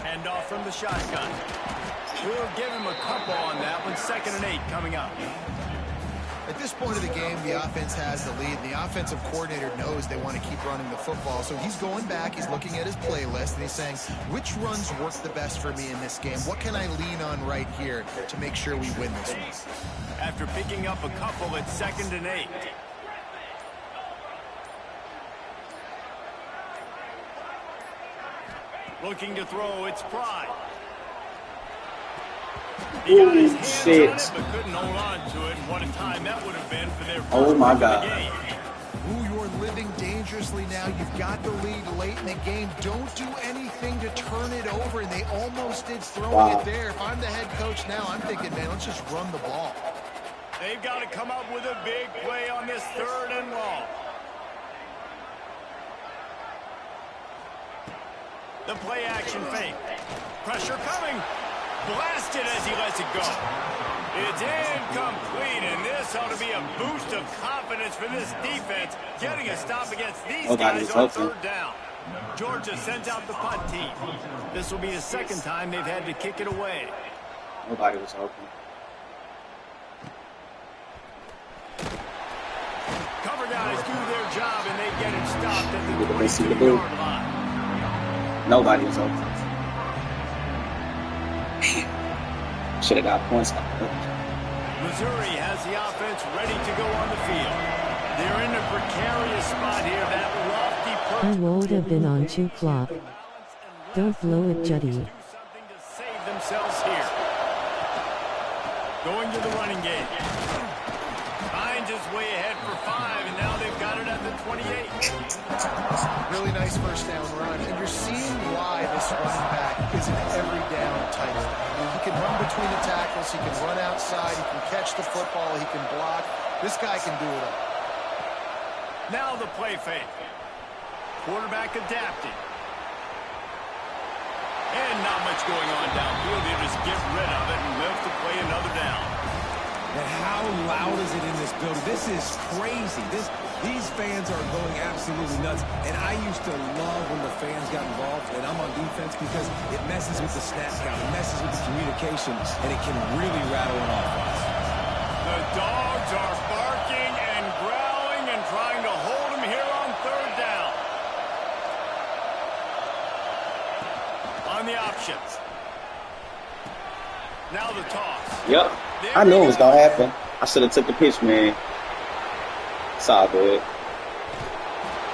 Hand off from the shotgun. We'll give him a couple on that one. 2nd and 8 coming up. At this point of the game, the offense has the lead. The offensive coordinator knows they want to keep running the football. So he's going back, he's looking at his playlist, and he's saying, which runs work the best for me in this game? What can I lean on right here to make sure we win this one? After picking up a couple, it's 2nd and 8. Looking to throw, it's Pride. He got his hands shit. on it, but couldn't hold on to it. What a time that would have been for their first Oh, my of God. the game. Ooh, you're living dangerously now. You've got the lead late in the game. Don't do anything to turn it over, and they almost did throwing it there. If I'm the head coach now, I'm thinking, man, let's just run the ball. They've got to come up with a big play on this 3rd and long. The play action fake. Pressure coming. Blasted as he lets it go. It's incomplete, and this ought to be a boost of confidence for this defense, getting a stop against these guys on 3rd down. Georgia sends out the punt team. This will be the 2nd time they've had to kick it away. Nobody was open. Cover guys do their job, and they get it stopped at the 22-yard line. Nobody was open. Should have got points. Missouri has the offense ready to go on the field. They're in a precarious spot here. That lofty I would have been on 2 clock. Don't blow it, Juddy. do something to save themselves here. Going to the running game. Finds his way ahead for 5, and now they've got it at the 28. Really nice first down run, and you're seeing why this running back is an every down type. He can run between the tackles, he can run outside, he can catch the football, he can block. This guy can do it all. Now the play fake. Quarterback adapting. And not much going on downfield. They just get rid of it and live to play another down. And how loud is it in this building? This is crazy. These fans are going absolutely nuts. And I used to love when the fans got involved, and I'm on defense, because it messes with the snap count, it messes with the communication, and it can really rattle an offense. The Dogs are barking and growling and trying to hold him here on 3rd down. On the options. Now the toss. Yep. I knew it was going to happen. I should have took the pitch, man. It's all good.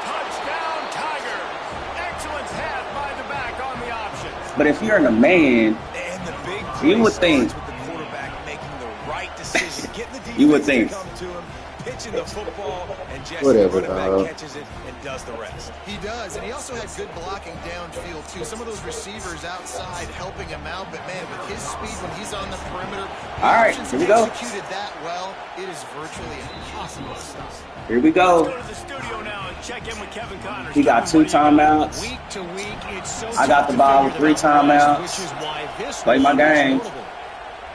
Touchdown, Tigers. Excellent pass by the back on the options. But if you're in a man, And the big you would think. with the quarterback making the right decision, getting the defense You would think. to come to him, pitching the football, and Jesse, Whatever, the running dog. back, catches it and does the rest. He does, and he also had good blocking downfield, too. Some of those receivers outside helping him out, but, man, with his speed when he's on the perimeter, All right, here we go. executed that well, it is virtually impossible to stop. Here we Let's go. go to the studio now and check in with Kevin Connors. He got 2 timeouts. Week to week, it's so I got tough the to ball figure with 3 them out, timeouts. which is why this Play my one is game. notable.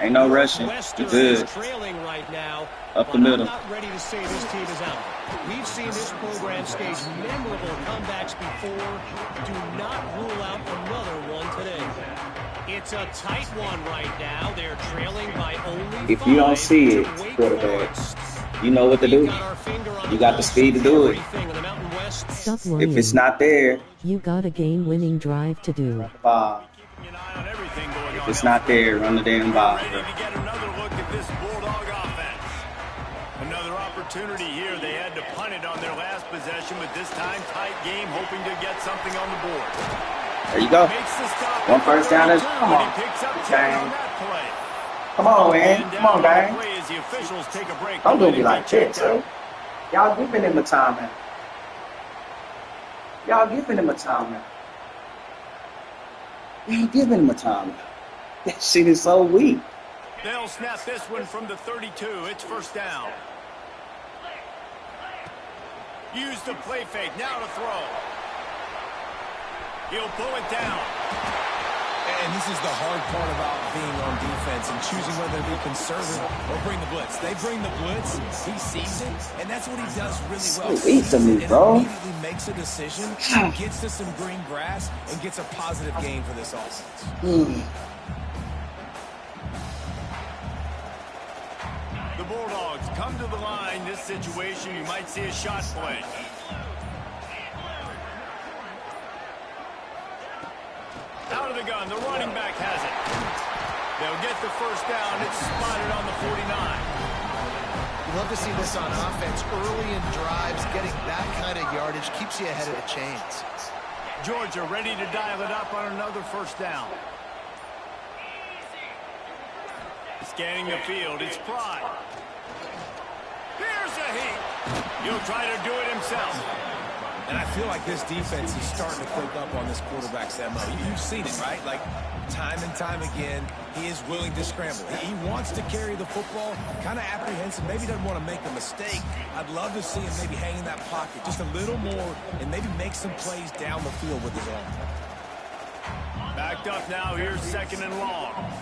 Ain't no rushing. Western You good. is trailing right now, Up the but middle. I'm not ready to say this team is out. We've seen this program stage memorable comebacks before. Do not rule out another one today. It's a tight one right now. They're trailing by only If you don't 5 see to it, Wake quarterback, Forest. you know what to We've do. got our finger on You got the pulse speed to of do it. everything in the Mountain West. Stop If worrying. it's not there, You got a game-winning drive to do. ball. Keeping an eye on everything going If on it's not there, run the damn ball. Ready to get another look at this Bulldog offense. Another opportunity here. They had to punt it on their last possession, but this time tight game, hoping to get something on the board. There you go. Makes the stop. One first down is- come on. He picks up 10 Dang. on that play. Come on, man. And Come on, down gang. the play as the officials take a break. Don't do Let me him like get that, checked sir. out. Y'all giving him a timeout. Y'all giving him a timeout. Y'all giving him a timeout. That shit is so weak. They'll snap this one from the 32. It's first down. Use the play fake. Now to throw. He'll pull it down. And this is the hard part about being on defense and choosing whether to be conservative or bring the blitz. They bring the blitz, he sees it, and that's what he does really well. So weak to me, bro. Immediately makes a decision, gets to some green grass, and gets a positive gain for this offense. The Bulldogs come to the line. This situation, you might see a shot play. Out of the gun, the running back has it. They'll get the first down. It's spotted on the 49. You love to see this on offense. Early in drives, getting that kind of yardage keeps you ahead of the chains. Georgia ready to dial it up on another first down. Scanning the field, it's Pride. Here's a heat. He'll try to do it himself. And I feel like this defense is starting to pick up on this quarterback's MO. You've seen it, right? Like, time and time again, he is willing to scramble. He wants to carry the football, kind of apprehensive, maybe doesn't want to make a mistake. I'd love to see him maybe hang in that pocket just a little more and maybe make some plays down the field with his arm. Backed up now, here's second and long.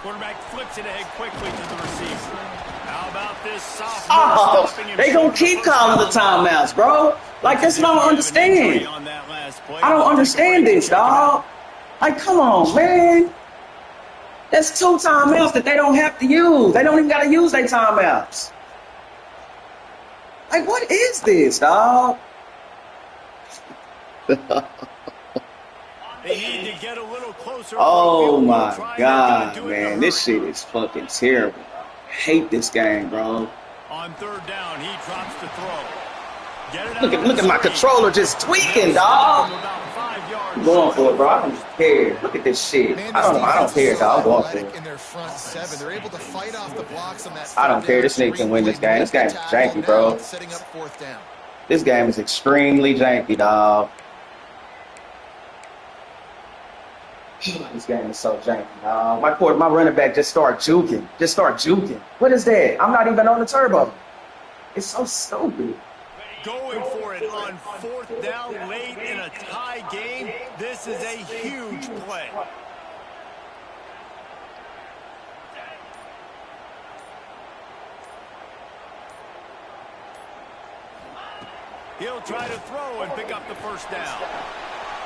Quarterback flips it ahead quickly to the receiver. How about this sophomore? Oh, they gonna keep calling the timeouts, bro. Like, that's what I don't understand. I don't understand this, dog. Like, come on, man. That's 2 timeouts that they don't have to use. They don't even gotta use their timeouts. Like, what is this, dog? They need to get a little closer. Oh my God, man. This shit is fucking terrible. I hate this game, bro. On third down, he drops the throw. Get it Look at my controller just tweaking, dog. I'm going for it, bro. I don't care. Look at this shit. I don't care, dog. I'm going for it. In their front 7, they're able to fight off the blocks on that. I don't care. This nigga can win this game. This game is janky, bro. Setting up fourth down. This game is extremely janky, dog. This game is so janky, dog. My running back just start juking. What is that? I'm not even on the turbo. It's so stupid. Going for it on fourth down late in a tie game. This is a huge play. He'll try to throw and pick up the first down.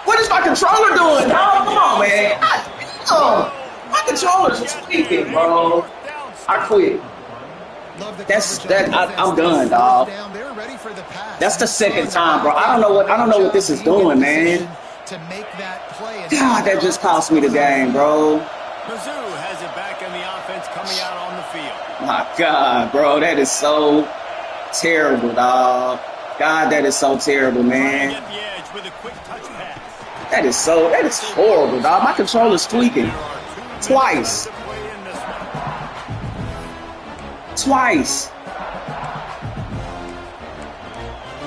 What is my controller doing, dog? Come on, man. My controller's tweaking, bro. I quit. I'm done, dog. That's the second time, bro. I don't know what this is doing, man. God, that just cost me the game, bro. Mizzou has it back in the offense coming out on the field. My God, bro, that is so terrible, dog. God, that is so terrible, man. Get the edge with a quick touch pass. That is horrible, dog. My controller's tweaking. Twice.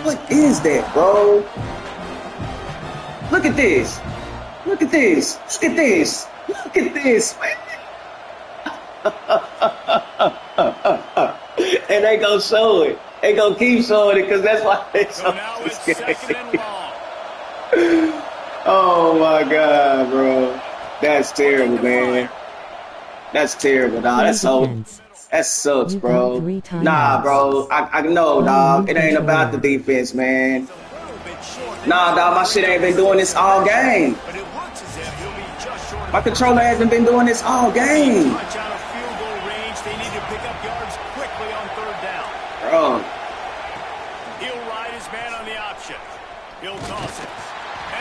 What is that, bro? Look at this, man. And they gonna show it. They gonna keep showing it because that's why they So now it's second and long. Oh my God, bro. That's terrible, man. That's terrible, dog. That sucks, bro. Nah, bro. I know, dog. It ain't about the defense, man. Nah, dog. My shit ain't been doing this all game. My controller hasn't been doing this all game. Bro. He'll ride his man on the option. He'll toss it.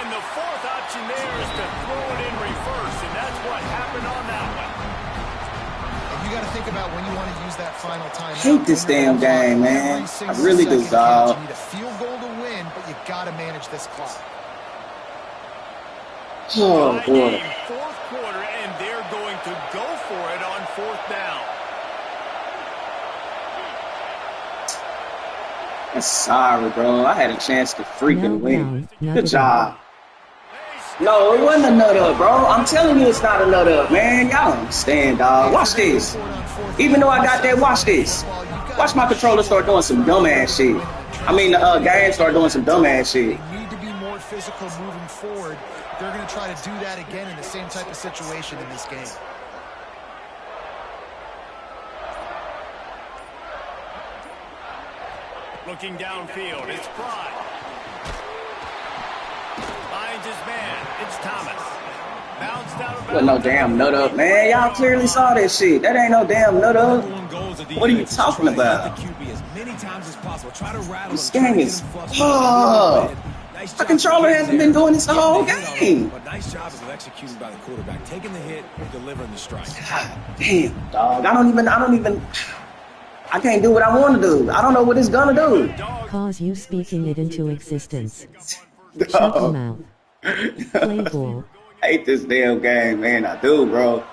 And the fourth option there is to throw it in reverse, and that's what happened on that one. And you got to think about when you want to use that final time. I hate this damn game, man. I really do, dog. You need a field goal to win, but you got to manage this clock. Oh, boy. Fourth quarter, and they're going to go for it on fourth down. I'm sorry, bro. I had a chance to freaking win. Good job. No, it wasn't a nut up, bro. I'm telling you it's not a nut up, man. Y'all don't understand, dog. Watch this. Even though I got that, watch this. Watch my controller start doing some dumbass shit. I mean, the game start doing some dumbass shit. They need to be more physical moving forward. They're going to try to do that again in the same type of situation in this game. Looking downfield, it's Fry. Finds his man, it's Thomas. Bounced out of bounds. What, no damn nut up, man. Y'all clearly saw that shit. That ain't no damn nut up. What are you talking about? This game is the controller hasn't been doing this the whole game. But nice job of executing by the quarterback, taking the hit, delivering the strike. God damn, dog. I can't do what I want to do. I don't know what it's gonna do. Cause you speaking it into existence. Shut your mouth. Play ball. I hate this damn game, man. I do, bro.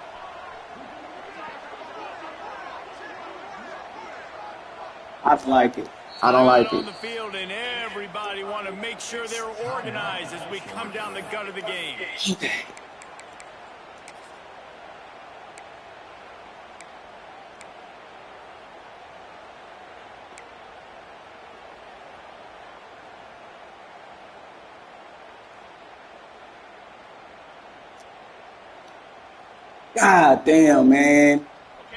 I don't like it. I don't like it. On the field, and everybody want to make sure they're organized as we come down the gut of the game. Okay. God damn, man.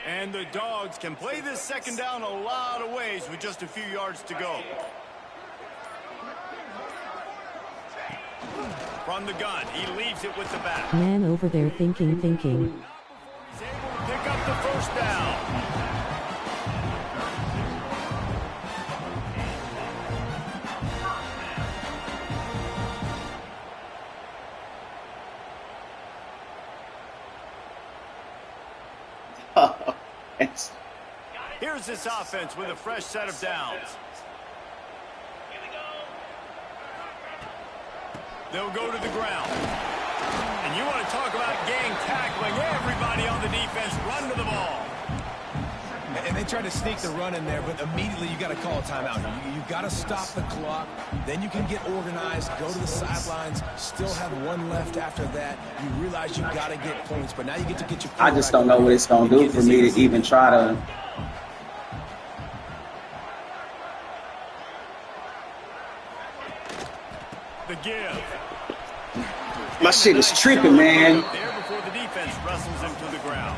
And the Dogs can play this second down a lot of ways with just a few yards to go. From the gun, he leaves it with the back. Man over there thinking. He's able to pick up the first down. Here's this offense with a fresh set of downs. They'll go to the ground. And you want to talk about gang tackling. Everybody on the defense run to the ball. And they try to sneak the run in there, but immediately you got to call a timeout. You got to stop the clock. Then you can get organized, go to the sidelines, still have one left after that. You realize you got to get points, but now you get to get your. I just don't know what it's gonna do for me to even try to. The give. My shit is tripping, man. There before the defense wrestles him to the ground.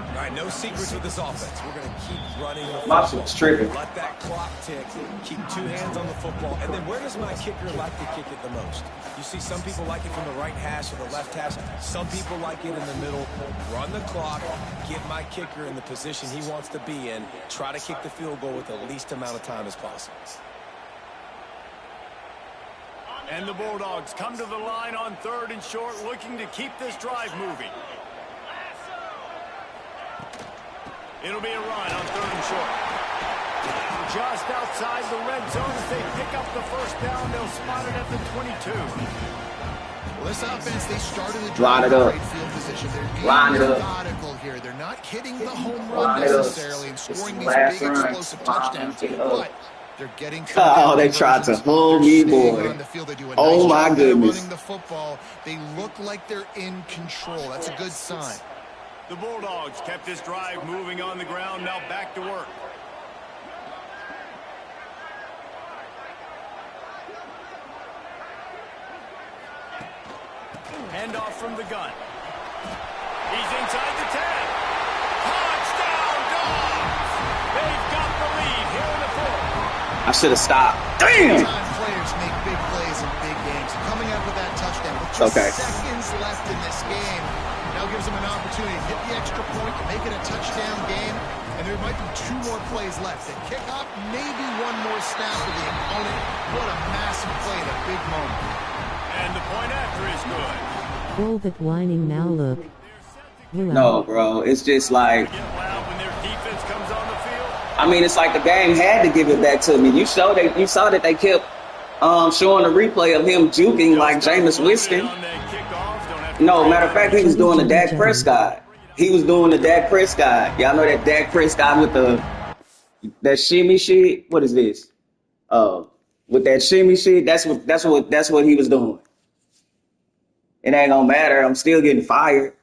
All right, no secrets with this offense. We're going to keep running the My football. shit's tripping. Let that clock tick. Keep two hands on the football. And then where does my kicker like to kick it the most? You see some people like it from the right hash or the left hash. Some people like it in the middle. Run the clock. Get my kicker in the position he wants to be in. Try to kick the field goal with the least amount of time as possible. And the Bulldogs come to the line on 3rd and short, looking to keep this drive moving. It'll be a run on 3rd and short. Just outside the red zone as they pick up the first down. They'll spot it at the 22. Well, this offense, they started the Line drive it up. in right field position. They're Line it being up. methodical here. They're not hitting the home run Line it up. necessarily and scoring these Last big run. explosive touchdowns. Line it up. But they're getting Oh, they tried to hold me, boy. Oh, my goodness. Running the football, they look like they're in control. That's a good sign. The Bulldogs kept this drive moving on the ground. Now back to work. Handoff from the gun. He's inside the 10. Touchdown, Dogs! They've got the lead here in the 4th. I should have stopped. Damn! Players make big plays in big games. Coming up with that touchdown with just seconds left in this game now gives them an opportunity to hit the extra point, to make it a touchdown game, and there might be 2 more plays left. The kickoff, maybe 1 more snap for the opponent. What a massive play at a big moment. And the point after is good. All that whining now look. No, bro. It's just like. Get loud when their defense comes on the field. I mean, it's like the game had to give it back to me. You saw that they kept showing a replay of him juking like Jameis Winston. No, matter of fact, he was doing the Dak Prescott. He was doing the Dak Prescott. Y'all know that Dak Prescott with that shimmy shit. What is this? With that shimmy shit, that's what he was doing. It ain't gonna matter. I'm still getting fired.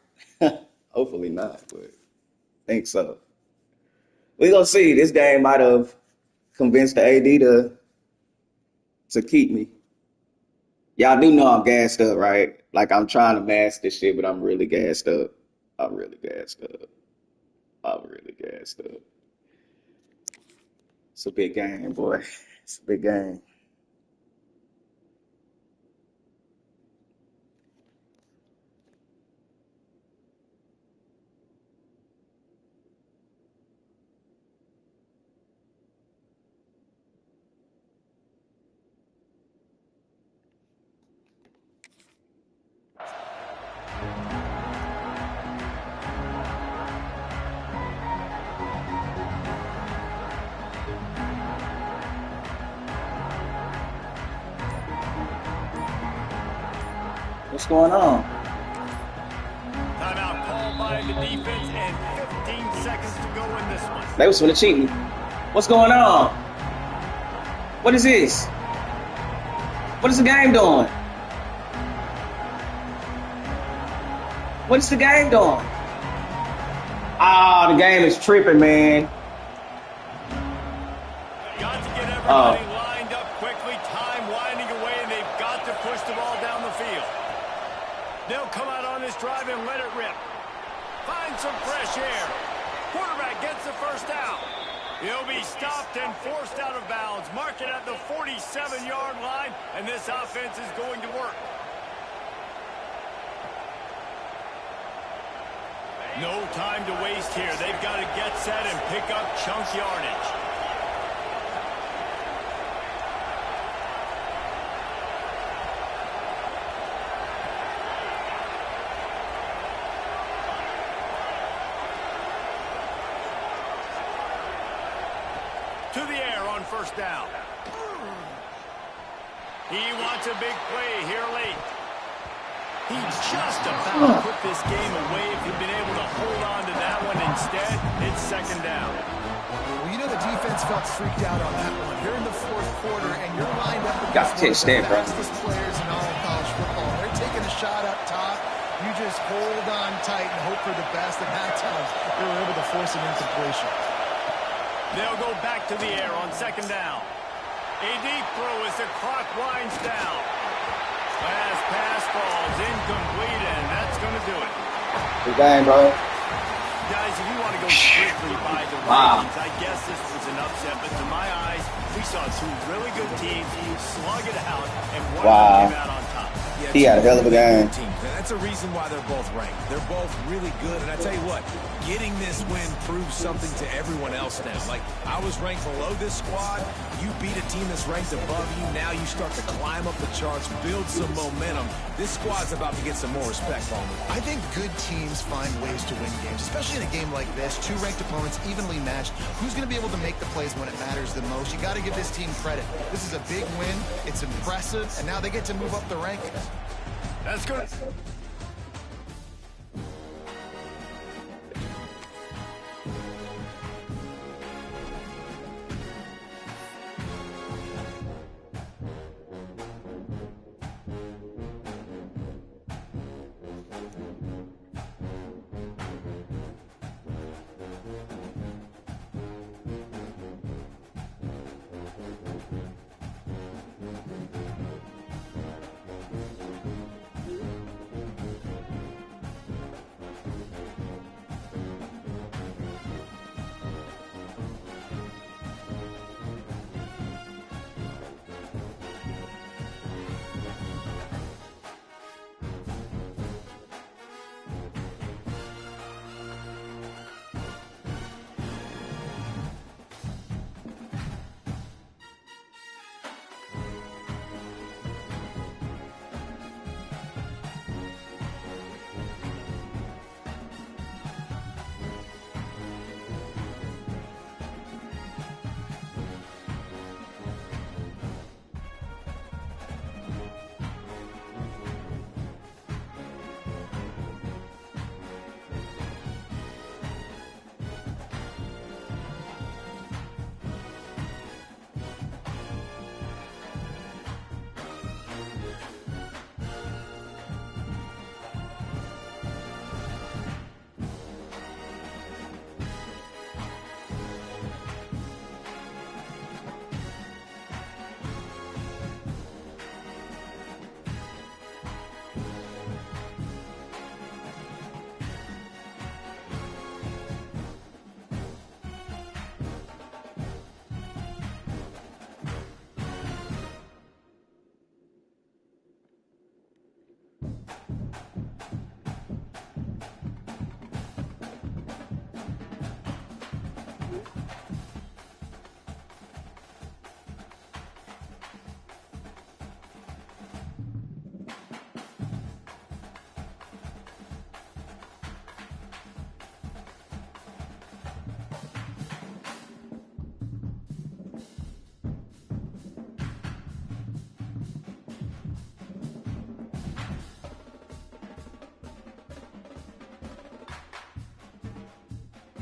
Hopefully not, but I think so. We gonna see. This game might have convinced the AD to keep me. Y'all do know I'm gassed up, right? Like I'm trying to mask this shit, but I'm really gassed up. I'm really gassed up. It's a big game, boy. It's a big game. What's going on? Timeout called by the defense and 15 seconds to go in this one. They was finna cheat me. What's going on? What is this? What is the game doing? What is the game doing? Ah, the game is tripping, man. Got to get everybody lined up quickly. Time winding away, and they've got to push the ball down the field. They'll come out on this drive and let it rip. Find some fresh air. Quarterback gets the first down. He'll be stopped and forced out of bounds. Mark it at the 47-yard line, and this offense is going to work. No time to waste here. They've got to get set and pick up chunk yardage. To the air on first down. He wants a big play here late. He just about put this game away if he'd been able to hold on to that one. Instead, it's second down. Well, you know the defense felt freaked out on that one. You're in the fourth quarter, and you're lined up Got against to one of the bro. fastest players in all of college football. They're taking a shot up top. You just hold on tight and hope for the best. And that time, they were able to force an incompletion. They'll go back to the air on second down. A deep throw as the clock winds down. Last pass falls incomplete, and that's going to do it. Good game, bro. Guys, if you want to go strictly by the ratings, I guess this was an upset, but to my eyes, we saw two really good teams slug it out, and one of them came out on top. Yeah, He had a hell of a game. Team. That's a reason why they're both ranked. They're both really good, and I tell you what, getting this win proves something to everyone else now. Like, I was ranked below this squad. You beat a team that's ranked above you. Now you start to climb up the charts, build some momentum. This squad's about to get some more respect, Palmer. I think good teams find ways to win games, especially in a game like this. Two ranked opponents evenly matched. Who's going to be able to make the plays when it matters the most? You got to give this team credit. This is a big win. It's impressive, and now they get to move up the rankings. That's good.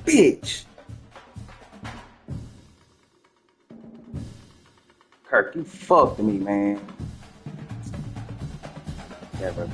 bitch. Kirk, you fucked me, man. Yeah, bro.